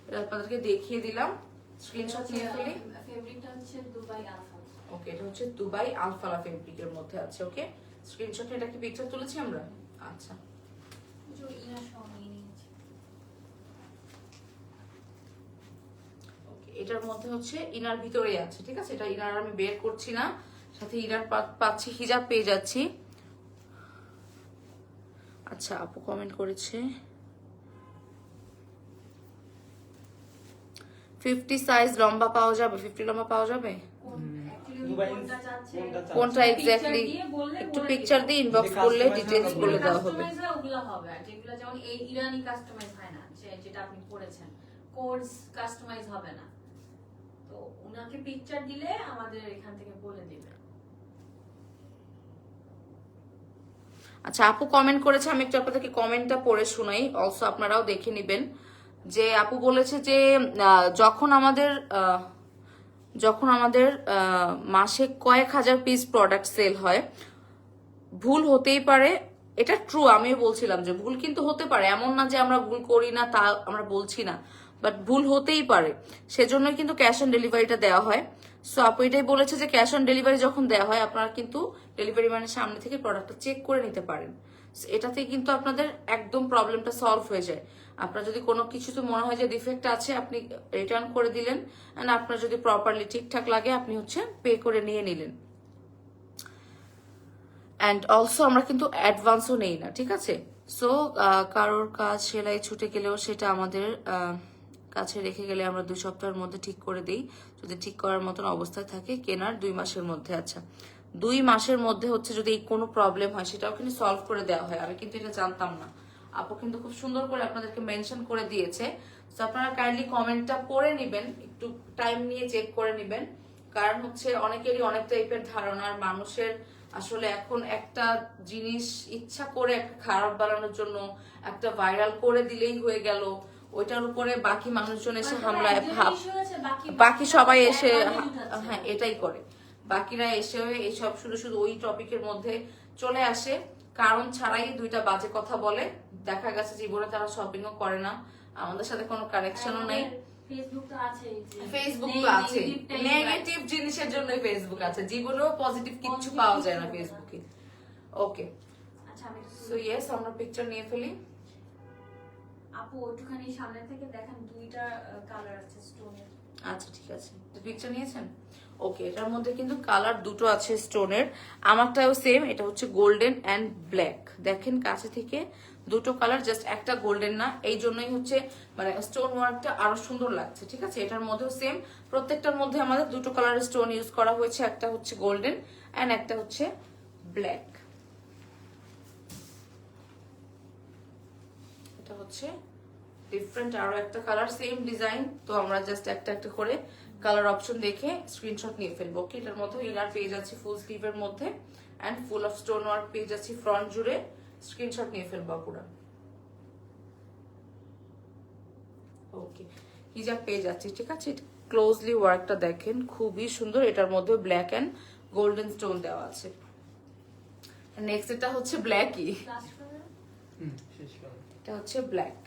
এটা আপনাদেরকে দেখিয়ে দিলাম। স্ক্রিনশট নিয়ে ফেলি।
ফেব্রিকটা হচ্ছে দুবাই আলফা।
ওকে, এটা হচ্ছে দুবাই আলফালা ফেব্রিকের মধ্যে আছে। ওকে, স্ক্রিনশটে এটা কি পিকচার তুলেছি আমরা? আচ্ছা,
যে ইনার সহ নিয়ে নিয়েছি।
ওকে, এটার মধ্যে হচ্ছে ইনার ভিতরেই আছে, ঠিক আছে। এটা ইনার আমি বের করছি না, সাথে ইনার পাচ্ছি, হিজাব পেয়ে যাচ্ছি। আচ্ছা, আপু কমেন্ট করেছে 50 সাইজ লম্বা পাওয়া যাবে, 50 লম্বা পাওয়া যাবে। কোনটা এক্স্যাক্টলি একটু পিকচার দিয়ে ইনবক্স করলে ডিটেইলস বলে দেওয়া হবে।
ওগুলো হবে, আর যেগুলো যেমন এই ইরানি কাস্টমাইজ হয় না, যেটা আপনি করেছেন, কোর্স কাস্টমাইজ হবে না, তো উনাকে পিকচার দিলে আমাদের এখান থেকে বলে দিবে।
আচ্ছা, আপু কমেন্ট করেছে, আমি একটু আপনাদেরকে কমেন্টটা পড়ে শোনাই, অলসো আপনারাও দেখে নেবেন। যে আপু বলেছে যে যখন আমাদের মাসে কয়েক হাজার পিস প্রোডাক্ট সেল হয়, ভুল হতেই পারে। এটা ট্রু, আমিও বলছিলাম যে ভুল কিন্তু হতে পারে, এমন না যে আমরা ভুল করি না তা আমরা বলছি না, বাট ভুল হতেই পারে, সেজন্য কিন্তু ক্যাশ অন ডেলিভারিটা দেওয়া হয়। সো আপু এটাই বলেছে যে ক্যাশ অন ডেলিভারি যখন দেওয়া হয় আপনারা কিন্তু ডেলিভারি ম্যানের সামনে থেকে প্রোডাক্টটা চেক করে নিতে পারেন। So এটাতে কিন্তু আপনাদের একদম প্রবলেমটা সলভ হয়ে যায়। আপনার যদি কোনো কিছুতে মনে হয় যে ডিফেক্ট আছে, আপনি রিটার্ন করে দিলেন, এন্ড আপনার যদি প্রপারলি ঠিকঠাক লাগে আপনি হচ্ছে পে করে নিয়ে নিলেন। অ্যান্ড অলসো আমরা কিন্তু অ্যাডভান্সও নেই না, ঠিক আছে? সো কারোর কাজ সেলাই ছুটে গেলেও সেটা আমাদের কাছে রেখে গেলে আমরা 2 সপ্তাহের মধ্যে ঠিক করে দিই, যদি ঠিক করার মতন অবস্থায় থাকে। কেনার 2 মাসের মধ্যে। আচ্ছা, 2 মাসের মধ্যে হচ্ছে যদি কোনো প্রবলেম হয় সেটাও কিন্তু সলভ করে দেওয়া হয়। আমি কিন্তু এটা জানতাম না, আপু কিন্তু খুব সুন্দর করে আপনাদেরকে মেনশন করে দিয়েছে। তো আপনারা কাইন্ডলি কমেন্টটা পড়ে নেবেন, একটু টাইম নিয়ে চেক করে নেবেন, কারণ হচ্ছে অনেকেরই অনেক টাইপের ধারণা। আর মানুষের আসলে এখন একটা জিনিস ইচ্ছা করে একটা খারাপ বানানোর জন্য একটা ভাইরাল করে দিলেই হয়ে গেল, ওইটার উপরে বাকি মানুষজন এসে হামলায় বাকি সবাই এসে, হ্যাঁ এটাই করে, বাকিরা এসে এইসব শুধু শুধু ওই টপিকের মধ্যে চলে আসে, কারণ ছাড়াই 2টা বাজে কথা বলে। দেখা গেছে জীবনে তারা শপিংও করে না, আমাদের সাথে কোনো কানেকশনও নেই। ফেসবুক তো আছে, নেগেটিভ জিনিসের জন্য ফেসবুক আছে, জীবনেও পজিটিভ কিছু পাওয়া যায় না ফেসবুকে। ওকে,
আচ্ছা আমি
সো ইয়েস, আমরা পিকচার নিয়ে ফেলি।
আপু ওইটুখানি সামনে থেকে দেখেন 2টা কালার আছে স্টোনের।
আচ্ছা ঠিক আছে, পিকচার নিয়েছেন? ওকে, এটার মধ্যে কিন্তু কালার 2টো আছে স্টোনের, আমারটাও সেম, এটা হচ্ছে গোল্ডেন অ্যান্ড ব্ল্যাক। দেখেন কাছে থেকে 2টো কালার, জাস্ট একটা গোল্ডেন না, এই জন্যই হচ্ছে মানে স্টোন ওয়ার্কটা আরো সুন্দর লাগছে, ঠিক আছে? এটার মধ্যেও সেম, প্রত্যেকটার মধ্যে আমাদের 2টো কালারের স্টোন ইউজ করা হয়েছে, একটা হচ্ছে গোল্ডেন অ্যান্ড একটা হচ্ছে ব্ল্যাক। এটা হচ্ছে ডিফারেন্ট আরো একটা কালার, সেম ডিজাইন, তো আমরা জাস্ট একটা একটা করে কালার অপশন দেখে স্ক্রিনশট নিয়ে ফেলবো। ওকে, এটার মধ্যে ইনার পেজ আছে ফুল স্লিভের মধ্যে, and full of stone work page আছে ফ্রন্ট জুড়ে, স্ক্রিনশট নিয়ে ফেলবো পুরো। ওকে, হিজাব পেজ আছে, ঠিক আছে? ক্লোজলি ওয়ার্কটা দেখেন, খুবই সুন্দর, এটার মধ্যে ব্ল্যাক এন্ড গোল্ডেন স্টোন দেওয়া আছে। নেক্সট এটা হচ্ছে ব্ল্যাকই, এটা হচ্ছে ব্ল্যাক।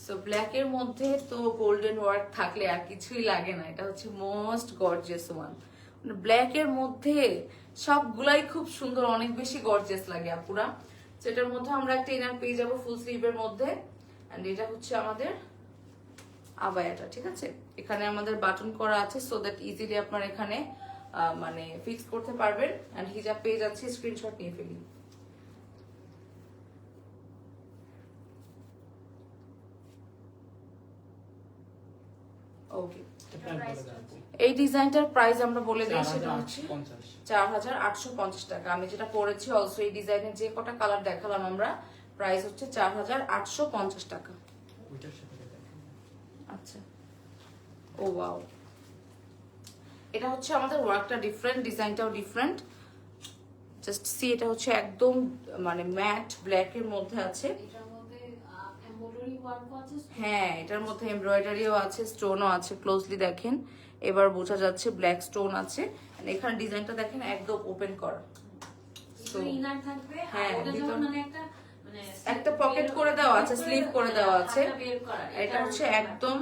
সো ব্ল্যাক এর মধ্যে তো গোল্ডেন ওয়ার্ক থাকলে আর কিছুই লাগে না, এটা হচ্ছে মোস্ট গর্জিয়াস ওয়ান। ব্ল্যাক এর মধ্যে সবগুলাই খুব সুন্দর, অনেক বেশি গর্জিয়াস লাগে আপুরা। সেটার মধ্যে আমরা একটা ইনার পেয়ে যাবো ফুল স্লিভের মধ্যে, এন্ড এটা হচ্ছে আমাদের আবায়াটা, ঠিক আছে? এখানে আমাদের বাটন করা আছে, সো দ্যাট ইজিলি আপনার এখানে মানে ফিক্স করতে পারবেন। এন্ড হিজাব পেয়ে যাচ্ছে, স্ক্রিনশট নিয়ে ফেলি। ওকে, এই ডিজাইনটার প্রাইস আমরা বলে দিই, সেটা হচ্ছে 4850 টাকা। আমি যেটা পরেছি অলসো এই ডিজাইনের যে কটা কালার দেখালাম আমরা, প্রাইস হচ্ছে 4850 টাকা। আচ্ছা, ও ওয়াও, এটা হচ্ছে আমাদের ওয়ার্কটা ডিফারেন্ট, ডিজাইনটাও ডিফারেন্ট। জাস্ট সি, এটা হচ্ছে একদম মানে ম্যাট ব্ল্যাক এর মধ্যে আছে। হ্যাঁ, এটার মধ্যে এমব্রয়ডারিও আছে, স্টোনও আছে, ক্লোজলি দেখেন, এবার বোঝা যাচ্ছে ব্ল্যাক স্টোন আছে। এখানে ডিজাইনটা দেখেন একদম ওপেন করা, হ্যাঁ একটা পকেট করে দেওয়া আছে, স্লিভ করে দেওয়া আছে। এটা হচ্ছে একদম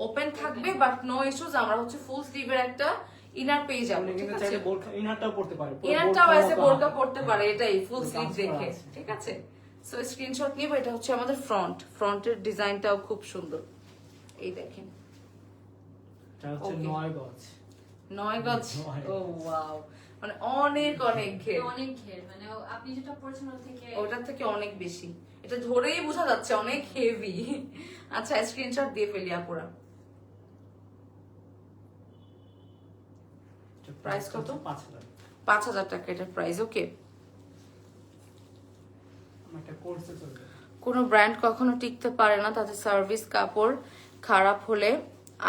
ওপেন থাকবে, বাট নো ইস্যুস, আমরা হচ্ছে ফুল স্লিভের একটা ইনার পেয়ে যাবো, ঠিক আছে?
ইনারটাও পড়তে পারে,
ইনারটাও এসে বোরকা পড়তে পারে, এটাই ফুল স্লিভ দেখে, ঠিক আছে? সো স্ক্রিনশট নিব। এটা হচ্ছে আমাদের ফ্রন্টের ডিজাইনটাও খুব সুন্দর, এই দেখেন,
এটা হচ্ছে 9 গজ।
9 গজ, ও ওয়াও, মানে অনেক অনেক ঘের,
মানে আপনি যেটা পড়ছেন
ওটার থেকে অনেক বেশি, এটা ধরেই বোঝা যাচ্ছে অনেক হেভি। আচ্ছা, স্ক্রিনশট দিয়ে ফেলি আপুরা। প্রাইস কত? 5000 টাকা এটার প্রাইস। ওকে, কোনো ব্র্যান্ড কখনো টিকতে পারে না, তাদের সার্ভিস কাপড় খারাপ হলে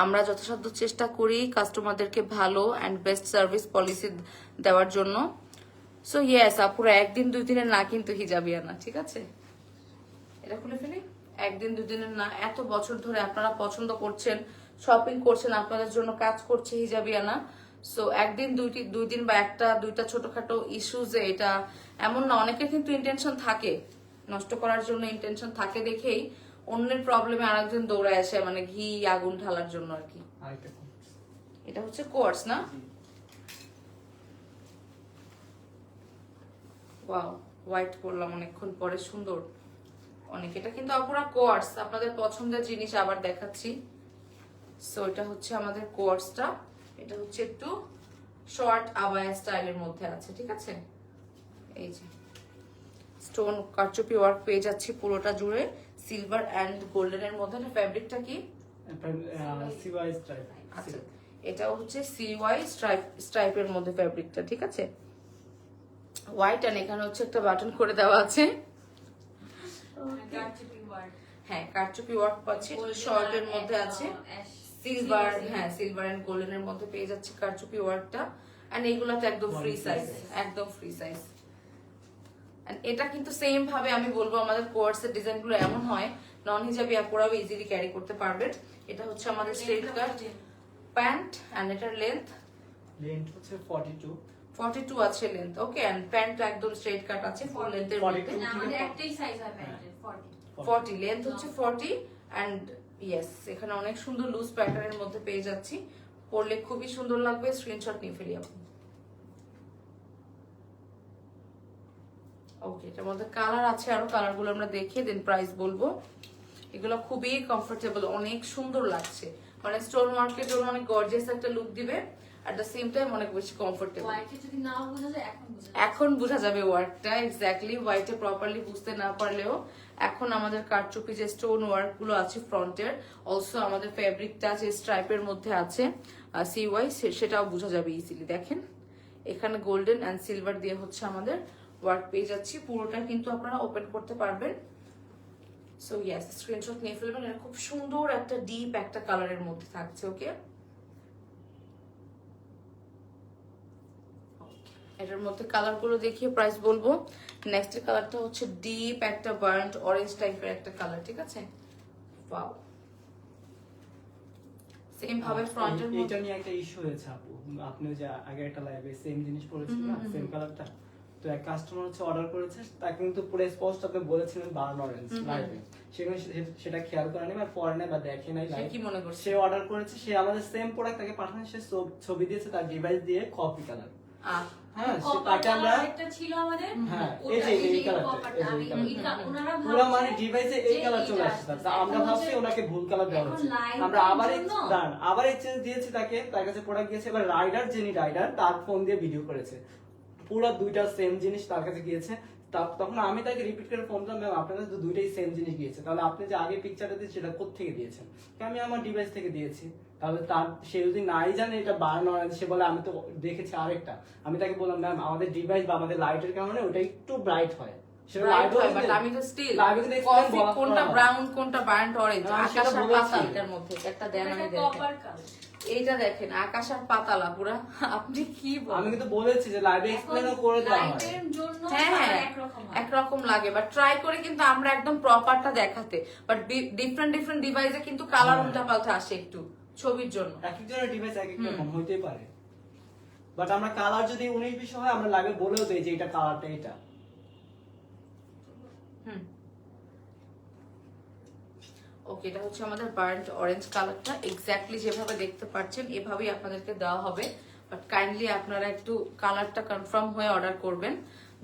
আমরা যথাসাধ্য চেষ্টা করি কাস্টমারদেরকে ভালো অ্যান্ড বেস্ট সার্ভিস পলিসি দেওয়ার জন্য। সো ইয়েস আপুরা একদিন দুই দিনের না কিন্তু হিজাবিয়ানা, ঠিক আছে? এটা খুলে ফেলি। একদিন দুই দিনের না, এত বছর ধরে আপনারা পছন্দ করছেন, শপিং করছেন, আপনাদের জন্য কাজ করছে হিজাবিয়ানা। সো একদিন দুই দিন বা একটা দুইটা ছোটখাটো ইস্যুজে এটা এমন না, অনেকের কিন্তু ইন্টেনশন থাকে নষ্ট করার জন্য, ইন্টেনশন থাকে দেখেই অন্যের প্রবলেমে আরেকজন দৌড়ায় আসে, মানে ঘি আগুন ঢালার জন্য আর কি।
আরেকটা কোর্স।
এটা হচ্ছে কোর্স না? ওয়াও, হোয়াইট করলাম অনেকক্ষণ পরে, সুন্দর অনেক। এটা কিন্তু আপুরা কোয়ার্স, আপনাদের পছন্দের জিনিস আবার দেখাচ্ছি। সো এটা হচ্ছে আমাদের কোয়ার্সটা, এটা হচ্ছে একটু শর্ট আবায়া স্টাইলের মধ্যে আছে, ঠিক আছে? এই যে স্টোন কারচুপি ওয়ার্ক পেয়ে যাচ্ছি পুরোটা জুড়ে, সিলভার অ্যান্ড গোল্ডেনের মধ্যে। ফ্যাব্রিকটা কি?
CY stripe.
আচ্ছা, এটাও হচ্ছে সিওয়াই স্ট্রাইপের মধ্যে ফ্যাব্রিকটা, ঠিক আছে? হোয়াইট, অ্যান্ড এখানে হচ্ছে একটা বাটন করে দেওয়া আছে। হ্যাঁ, কারচুপি ওয়ার্ক পাচ্ছি, শর্টের মধ্যে আছে সিলভার, হ্যাঁ সিলভার এন্ড গোল্ডেনের মধ্যে পেয়ে যাচ্ছে কারচুপি ওয়ার্কটা। এন্ড এগুলাতে একদম ফ্রি সাইজ, একদম ফ্রি সাইজ। এন্ড এটা কিন্তু সেম ভাবে আমি বলবো আমাদের কোর্সের ডিজাইনগুলো এমন হয় নন হিজাবি আপুরাও ইজিলি ক্যারি করতে পারবেন। এটা হচ্ছে আমাদের স্ট্রেট কাট প্যান্ট, এন্ড এটার লেন্থ
হচ্ছে 42
42 আছে লেন্থ, ওকে। এন্ড প্যান্ট একদম স্ট্রেট কাট আছে ফুল লেন্থের মধ্যে।
আমাদের একটাই সাইজ হয় প্যান্টের 40।
40 লেন্থ হচ্ছে 40 এন্ড ইয়েস, এখানে অনেক সুন্দর লুজ প্যাটার্নের মধ্যে পেয়ে যাচ্ছি, পরলে খুবই সুন্দর লাগবে। স্ক্রিনশট নিয়ে ফেলি আপনি। ওকে, এটার মধ্যে কালার আছে আরো, কালারগুলো আমরা দেখে দেন প্রাইস বলবো। এগুলো খুবই কমফোর্টেবল, অনেক সুন্দর লাগছে, মানে স্টোন মার্কেট জন্য অনেক গর্জিয়াস একটা লুক দিবে, এট দ্য সেম টাইম অনেক বেশি কমফোর্টেবল।
হোয়াইটে যদি না বোঝা যায়
এখন বোঝা যাবে ওয়ার্কটা এক্স্যাক্টলি, হোয়াইটে প্রপারলি বুঝতে না পারলেও এখন আমাদের কারচুপি যে স্টোন ওয়ার্ক গুলো আছে ফ্রন্টের, অলসো আমাদের ফেব্রিকটা যে স্ট্রাইপের মধ্যে আছে সিওয়াই, সেটাও বোঝা যাবে ইজিলি। দেখেন এখানে গোল্ডেন এন্ড সিলভার দিয়ে হচ্ছে আমাদের ওয়ার্ক পেয়ে যাচ্ছি, পুরোটা কিন্তু আপনারা ওপেন করতে পারবেন। সো ইয়েস, স্ক্রিনশট নিয়ে ফেলবেন। এটা খুব সুন্দর একটা ডিপ একটা কালারের মধ্যে থাকছে, ওকে। এটার মধ্যে কালার গুলো দেখিয়ে প্রাইস বলবো। নেক্সট কালারটা হচ্ছে ডিপ একটা বার্ন্ট অরেঞ্জ টাইপের একটা কালার, ঠিক আছে? ওয়াও, সেম ভাবে ফ্রন্টের মধ্যে
এটা নিয়ে একটা ইস্যু হয়েছে আপু, আপনি যে আগে একটা লাইভে সেম জিনিস পড়েছিলেন না, সেম কালারটা, তো এক কাস্টমার হচ্ছে অর্ডার করেছে, তাকে কিন্তু পুরো স্পষ্ট আপনি বলেছিলেন বার্ন অরেঞ্জ লাইভে, সেটা খেয়াল করে নেই বা পরে নাই বা দেখে নাই লাইভ,
কি মনে করছে?
সে অর্ডার করেছে, সে আমাদের সেম প্রোডাক্ট তাকে পাঠানো, সে ছবি দিয়েছে তার ডিভাইস দিয়ে কপি কালার। হ্যাঁ, তাকে আমরা
একটা ছিল আমাদের,
হ্যাঁ এই যে এই কালারটা পুরো মানে ডিভাইসে এই কালার চলে আসছে, তা আমরা ভাবছি ওনাকে ভুল কালার দেওয়া হচ্ছে, আমরা আবার এক্সচেঞ্জ দিয়েছি তাকে, তার কাছে প্রোডাক্ট গিয়েছে, এবার রাইডার যিনি রাইডার তার ফোন দিয়ে ভিডিও করেছে, পুরো দুইটা সেম জিনিস তার কাছে গিয়েছে। তখন আমি তাকে রিপিট করে ফোন করলাম, ম্যাম আপনার কাছে তো দুইটাই সেম জিনিস গিয়েছে, তাহলে আপনি যে আগে পিকচারটা দিয়েছেন সেটা কোত্থেকে দিয়েছেন? আমি আমার ডিভাইস থেকে দিয়েছি। তাহলে তার সে যদি নাই জানে এটা বার্ন অরেঞ্জ, সে বলে আমি তো দেখেছি আরেকটা। আমি তাকে বললাম ম্যাম আমাদের ডিভাইস বা আমাদের লাইটের কারণে ওটা একটু ব্রাইট হয়, সেটা লাইট হয়, বাট
আমি তো স্টিল
লাইভে কিন্তু এক্সপ্লেইন বলা
কোনটা ব্রাউন কোনটা বার্ন্ট অরেঞ্জ,
হ্যাঁ,
আকাশ
সেটা
আর
বলেছি।
পাতাল, এটার মধ্যে একটা দেন আমি দেখেন,
কপার কালার।
এইটা দেখেন আকাশ আর পাতালা পুরা। আপনি কি বলেন?
আমি কিন্তু বলেছি যে লাইভে এক্সপ্লেইনও করে দেওয়া হয়।
লাইটের জন্য
হ্যাঁ
একরকম হয়।
একরকম লাগে, বাট ট্রাই করে কিন্তু আমরা একদম প্রপারটা দেখাতে, বাট ডিফারেন্ট ডিভাইসে কিন্তু কালার
হ্যাঁ।
উল্টাপাল্টা আসে একটু ছবির জন্য।
এক একজনের ডিভাইস এক এক রকম হইতেই পারে, বাট আমরা কালার যদি 19-20 হয় আমরা লাইভে বলেও দেই যে এটা কালারটা এটা।
ওকে, এটা হচ্ছে আমাদের বার্ন্ট অরেঞ্জ কালারটা, এক্স্যাক্টলি যেভাবে দেখতে পাচ্ছেন এভাবেই আপনাদেরকে দেওয়া হবে, বাট কাইন্ডলি আপনারা একটু কালারটা কনফার্ম হয়ে অর্ডার করবেন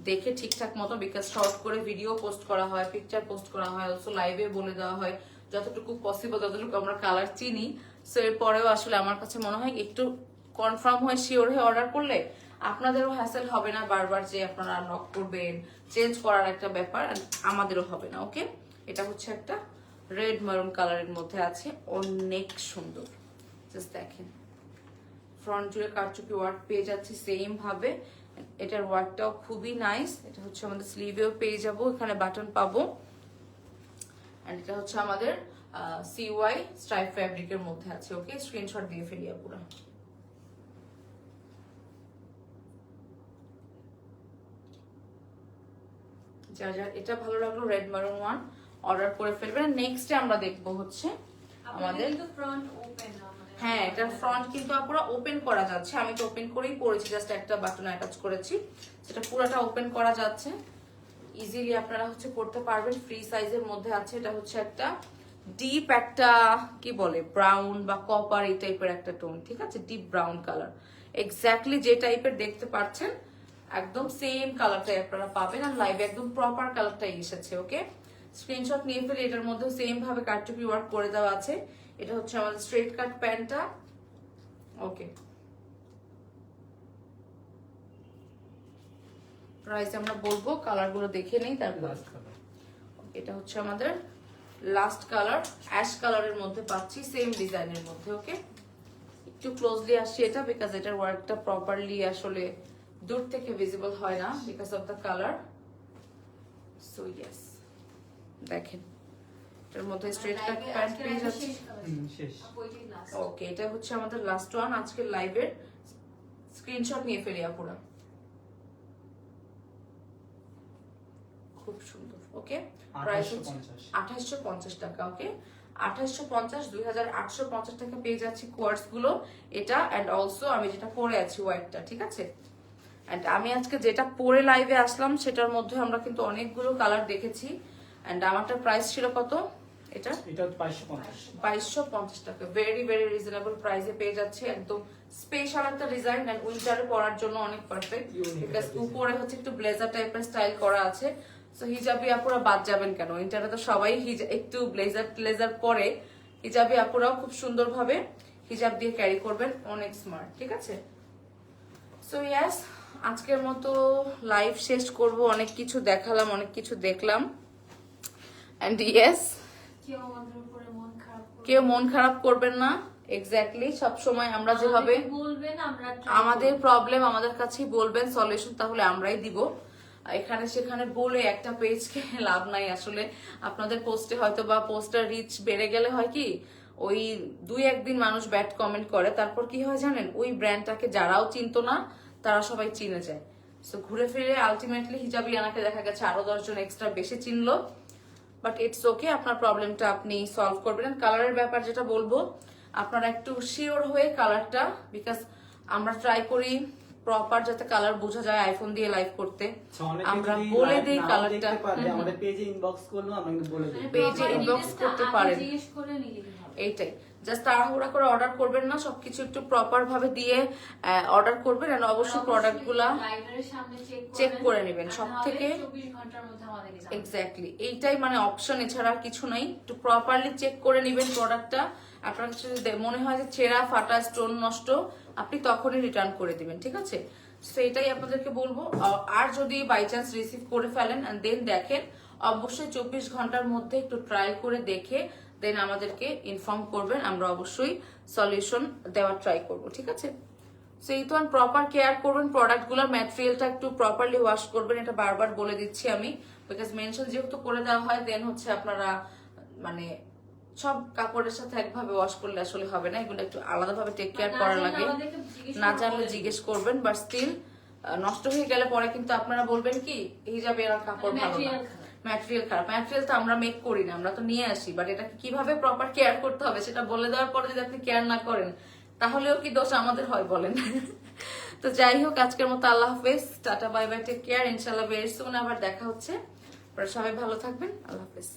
দেখে ঠিকঠাক মতো, বিকজ শর্ট করে ভিডিও পোস্ট করা হয়, পিকচার পোস্ট করা হয়, অলসো লাইভে বলে দেওয়া হয় যতটুকু পসিবল, যতটুকু আমরা কালার চিনি। সো এরপরেও আসলে আমার কাছে মনে হয় একটু কনফার্ম হয়ে শিওর হয়ে অর্ডার করলে আপনাদেরও হ্যাসেল হবে না বারবার যে আপনারা নক করবেন, চেঞ্জ করার একটা ব্যাপার, আমাদেরও হবে না। ওকে, এটা হচ্ছে একটা রেড মারুন কালারের মধ্যে আছে, অনেক সুন্দর, জাস্ট দেখেন ফ্রন্ট জুড়ে কারচুপি ওয়ার্ক পেয়ে যাচ্ছি সেম ভাবে, এটার ওয়ার্কটাও খুবই নাইস। এটা হচ্ছে আমাদের স্লিভেও পেয়ে যাবো, এখানে বাটন পাবো, এন্ড এটা হচ্ছে আমাদের সিওয়াই স্ট্রাইপ ফ্যাব্রিকের মধ্যে আছে। ওকে, স্ক্রিনশট দিয়ে ফেলি আপুরা। যার যার এটা ভালো লাগলো রেড মারুন ওয়ান অর্ডার করে ফেলবেন। নেক্সটে আমরা দেখবো হচ্ছে আমাদের
কিন্তু ফ্রন্ট ওপেন না মানে
হ্যাঁ এটার ফ্রন্ট কিন্তু পুরো ওপেন করা যাচ্ছে। আমি তো ওপেন করেই পরেছি, জাস্ট একটা বাটন অ্যাটাচ করেছি, সেটা পুরোটা ওপেন করা যাচ্ছে। ইজিলি আপনারা হচ্ছে পড়তে পারবেন, ফ্রি সাইজের মধ্যে আছে। এটা হচ্ছে একটা ডিপ একটা কি বলে ব্রাউন বা কপার এই টাইপের একটা টোন, ঠিক আছে, ডিপ ব্রাউন কালার। এক্স্যাক্টলি যে টাইপের দেখতে পাচ্ছেন একদম সেম কালারটাই আপনারা পাবেন, আর লাইভে একদম প্রপার কালারটাই এসেছে। ওকে, স্ক্রিনশট নিয়ে ফেলে এটার মধ্যে সেম ভাবে কাটটুপি ওয়ার্ক করে দেওয়া আছে। এটা হচ্ছে আমাদের স্ট্রেট কাট প্যান্টটা। ওকে, প্রাইস আমরা বলবো, কালার গুলো দেখে নেই তারপর। এটা হচ্ছে আমাদের লাস্ট কালার, অ্যাশ কালারের মধ্যে পাচ্ছি, সেম ডিজাইনের মধ্যে। ওকে, একটু ক্লোজলি আসছি এটা, বিকজ এটার ওয়ার্কটা প্রপারলি আসলে দূর থেকে ভিজিবল হয় না because of the colour. So yes, দেখেন এটার মধ্যে স্ট্রেট কাট প্যান্ট পেয়ে যাচ্ছে।
শেষ।
ওকে, এটা হচ্ছে আমাদের লাস্ট ওয়ান আজকের লাইভের। স্ক্রিনশট নিয়ে ফেলি আপুরা, খুব সুন্দর। ওকে, প্রাইস হচ্ছে 2850 টাকা। ওকে, 2850, 2850 টাকা পেয়ে যাচ্ছি কোয়ার্টস গুলো এটা। এন্ড অলসো আমি যেটা পরে আছি হোয়াইটটা, ঠিক আছে। এন্ড আমি আজকে যেটা পরে লাইভে আসলাম সেটার মধ্যে আমরা কিন্তু অনেকগুলো কালার দেখেছি। এন্ড আমারটার প্রাইস ছিল কত? এটা 2250 টাকা। ভেরি ভেরি রিজনেবল প্রাইসে পেয়ে যাচ্ছে, একদম স্পেশাল একটা ডিজাইন এন্ড উইন্টারে পরার জন্য অনেক পারফেক্ট, বিকজ উপরে হচ্ছে একটু ব্লেজার টাইপের স্টাইল করা আছে। সো হিজাবি আপুরা বাদ যাবেন কেন, উইন্টারে তো সবাই একটু ব্লেজার পরে, হিজাবি আপুরাও খুব সুন্দরভাবে হিজাব দিয়ে ক্যারি করবেন, অনেক স্মার্ট, ঠিক আছে। সো ইয়াস, আজকের মতো লাইভ শেষ করব। অনেক কিছু দেখালাম, অনেক কিছু দেখলাম। এন্ড ইয়েস, কেউ মন খারাপ করবেন না। এক্স্যাক্টলি, সবসময় আমরা যেভাবে
বলবেন
আমাদের প্রবলেম আমাদের কাছেই বলবেন, সলিউশন তাহলে আমরাই দিব। এখানে সেখানে বলে একটা পেজকে লাভ নাই আসলে। আপনাদের পোস্টে হয়তো বা পোস্টার রিচ বেড়ে গেলে হয় কি, ওই 2-1 দিন মানুষ ব্যাড কমেন্ট করে, তারপর কি হয় জানেন, ওই ব্র্যান্ডটাকে যারাও চিনতো না তারা সবাই চিনে যায়। সো ঘুরে ফিরে আলটিমেটলি হিজাবি আনাকে দেখা গেছে আরো 10 জন এক্সট্রা বেশি চিনলো। বাট ইটস ওকে, আপনার প্রবলেমটা আপনি সলভ করবেন। কালারের ব্যাপার যেটা বলবো, আপনারা একটু শিওর হয়ে কালারটা, বিকজ আমরা ট্রাই করি প্রপার যাতে কালার বোঝা যায় আইফোন দিয়ে লাইভ করতে। আমরা বলে দেই কালারটা,
আমাদের পেজে ইনবক্স করলো, আমরা কিন্তু বলে দেই,
পেজে ইনবক্স করতে পারেন। এইটাই, জাস্ট তাড়াহুড়া করে অর্ডার করবেন না, সবকিছু একটু প্রপার ভাবে দিয়ে অর্ডার করবেন। আর অবশ্যই প্রোডাক্ট গুলা চেক করে নেবেন সব থেকে। এক্স্যাক্টলি, এইটাই মানে অপশন, এছাড়া কিছু নাই। একটু প্রপারলি চেক করে নেবেন প্রোডাক্টটা। আপনার কাছে যদি মনে হয় যে ছেঁড়া ফাটা স্টোন নষ্ট, আপনি তখনই রিটার্ন করে দিবেন, ঠিক আছে। সেইটাই আপনাদেরকে বলবো। আর যদি বাই চান্স রিসিভ করে ফেলেন এন্ড দেন দেখেন, অবশ্যই 24 ঘন্টার মধ্যে একটু ট্রাই করে দেখে দেন আমাদেরকে ইনফর্ম করবেন, আমরা অবশ্যই সলিউশন দেওয়ার ট্রাই করব, ঠিক আছে। সেই তো প্রপার কেয়ার করবেন, প্রোডাক্টগুলোর ম্যাটেরিয়ালটা একটু প্রপারলি ওয়াশ করবেন, এটা বারবার বলে দিচ্ছি আমি, বিকজ মেনশন যেহেতু করে দেওয়া হয়, দেন হচ্ছে আপনারা মানে সব কাপড়ের সাথে একভাবে ওয়াশ করলে আসলে হবে না, এগুলো একটু আলাদাভাবে টেক কেয়ার করা লাগে। না জানলে জিজ্ঞেস করবেন, বাট স্টিল নষ্ট হয়ে গেলে পরে কিন্তু আপনারা বলবেন কি হিজাবে এর কাপড় ভালো না, ম্যাটেরিয়াল খারাপ। ম্যাটেরিয়াল তো আমরা মেক করি না, আমরা তো নিয়ে আসি, বাট এটা কিভাবে প্রপার কেয়ার করতে হবে সেটা বলে দেওয়ার পরে যদি আপনি কেয়ার না করেন, তাহলেও কি দোষ আমাদের হয় বলেন। তো যাই হোক, আজকের মতো আল্লাহ হাফেজ, tata bye bye, take care. ইনশাল্লাহ ভেরি সুন আবার দেখা হচ্ছে। সবাই ভালো থাকবেন, আল্লাহ হাফেজ।